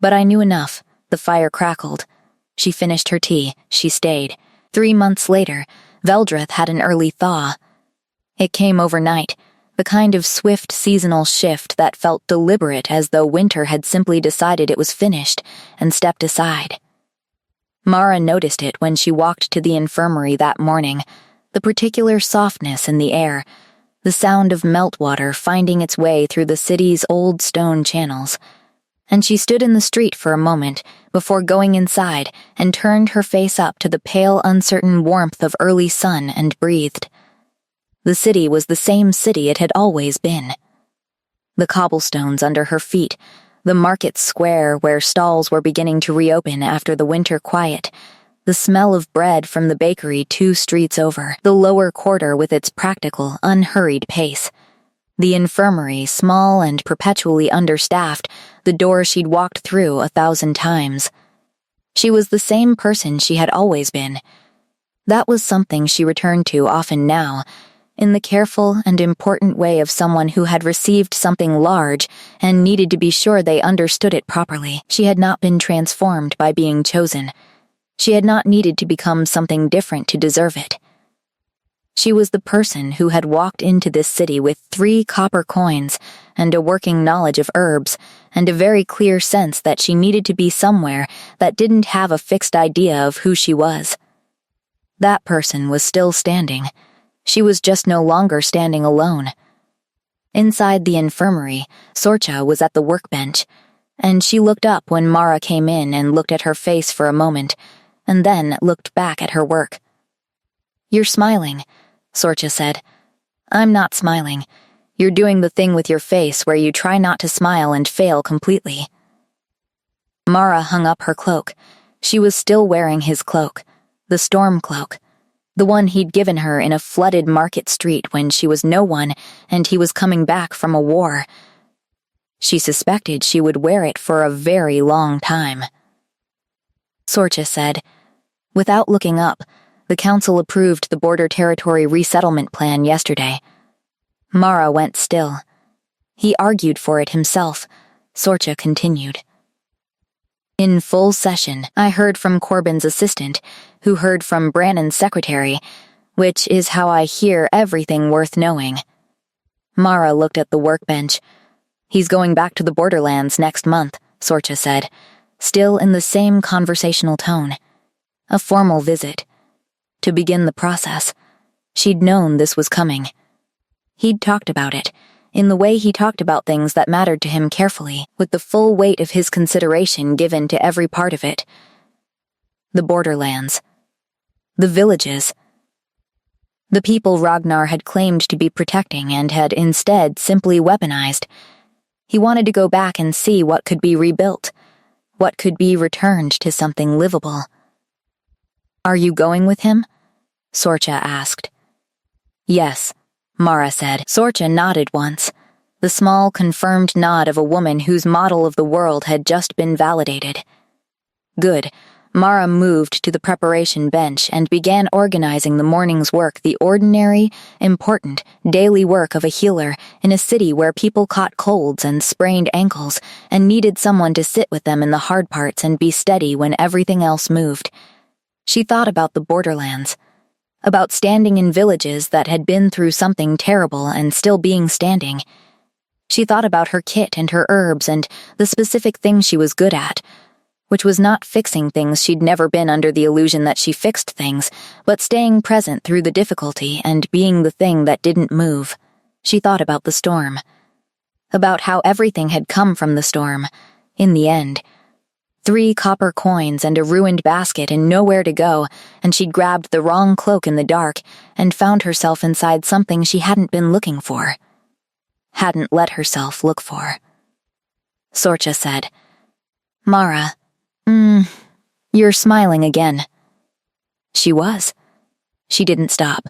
"But I knew enough." The fire crackled. She finished her tea. She stayed. 3 months later, Veldreth had an early thaw. It came overnight, the kind of swift seasonal shift that felt deliberate, as though winter had simply decided it was finished and stepped aside. Mara noticed it when she walked to the infirmary that morning, the particular softness in the air, the sound of meltwater finding its way through the city's old stone channels. And she stood in the street for a moment before going inside and turned her face up to the pale, uncertain warmth of early sun and breathed. The city was the same city it had always been. The cobblestones under her feet, the market square where stalls were beginning to reopen after the winter quiet, the smell of bread from the bakery 2 streets over, the lower quarter with its practical, unhurried pace. The infirmary, small and perpetually understaffed, the door she'd walked through 1,000 times. She was the same person she had always been. That was something she returned to often now, in the careful and important way of someone who had received something large and needed to be sure they understood it properly. She had not been transformed by being chosen. She had not needed to become something different to deserve it. She was the person who had walked into this city with 3 copper coins and a working knowledge of herbs and a very clear sense that she needed to be somewhere that didn't have a fixed idea of who she was. That person was still standing. She was just no longer standing alone. Inside the infirmary, Sorcha was at the workbench, and she looked up when Mara came in and looked at her face for a moment, and then looked back at her work. "You're smiling," Sorcha said. "I'm not smiling. You're doing the thing with your face where you try not to smile and fail completely." Mara hung up her cloak. She was still wearing his cloak, the storm cloak, the one he'd given her in a flooded market street when she was no one and he was coming back from a war. She suspected she would wear it for a very long time. Sorcha said, "Without looking up, the council approved the border territory resettlement plan yesterday." Mara went still. "He argued for it himself," Sorcha continued. "In full session, I heard from Corbin's assistant, who heard from Brannon's secretary, which is how I hear everything worth knowing." Mara looked at the workbench. "He's going back to the borderlands next month," Sorcha said, still in the same conversational tone. "A formal visit. To begin the process. She'd known this was coming. He'd talked about it, in the way he talked about things that mattered to him carefully, with the full weight of his consideration given to every part of it. The borderlands. The villages. The people Ragnar had claimed to be protecting and had instead simply weaponized. He wanted to go back and see what could be rebuilt, what could be returned to something livable. "Are you going with him?" Sorcha asked. "Yes," Mara said. Sorcha nodded once, the small, confirmed nod of a woman whose model of the world had just been validated. Good. Mara moved to the preparation bench and began organizing the morning's work, the ordinary, important, daily work of a healer in a city where people caught colds and sprained ankles and needed someone to sit with them in the hard parts and be steady when everything else moved. She thought about the borderlands, about standing in villages that had been through something terrible and still being standing. She thought about her kit and her herbs and the specific thing she was good at, which was not fixing things she'd never been under the illusion that she fixed things, but staying present through the difficulty and being the thing that didn't move. She thought about the storm, about how everything had come from the storm, in the end. 3 copper coins and a ruined basket and nowhere to go, and she'd grabbed the wrong cloak in the dark and found herself inside something she hadn't been looking for. Hadn't let herself look for. Sorcha said, "Mara, you're smiling again." She was. She didn't stop.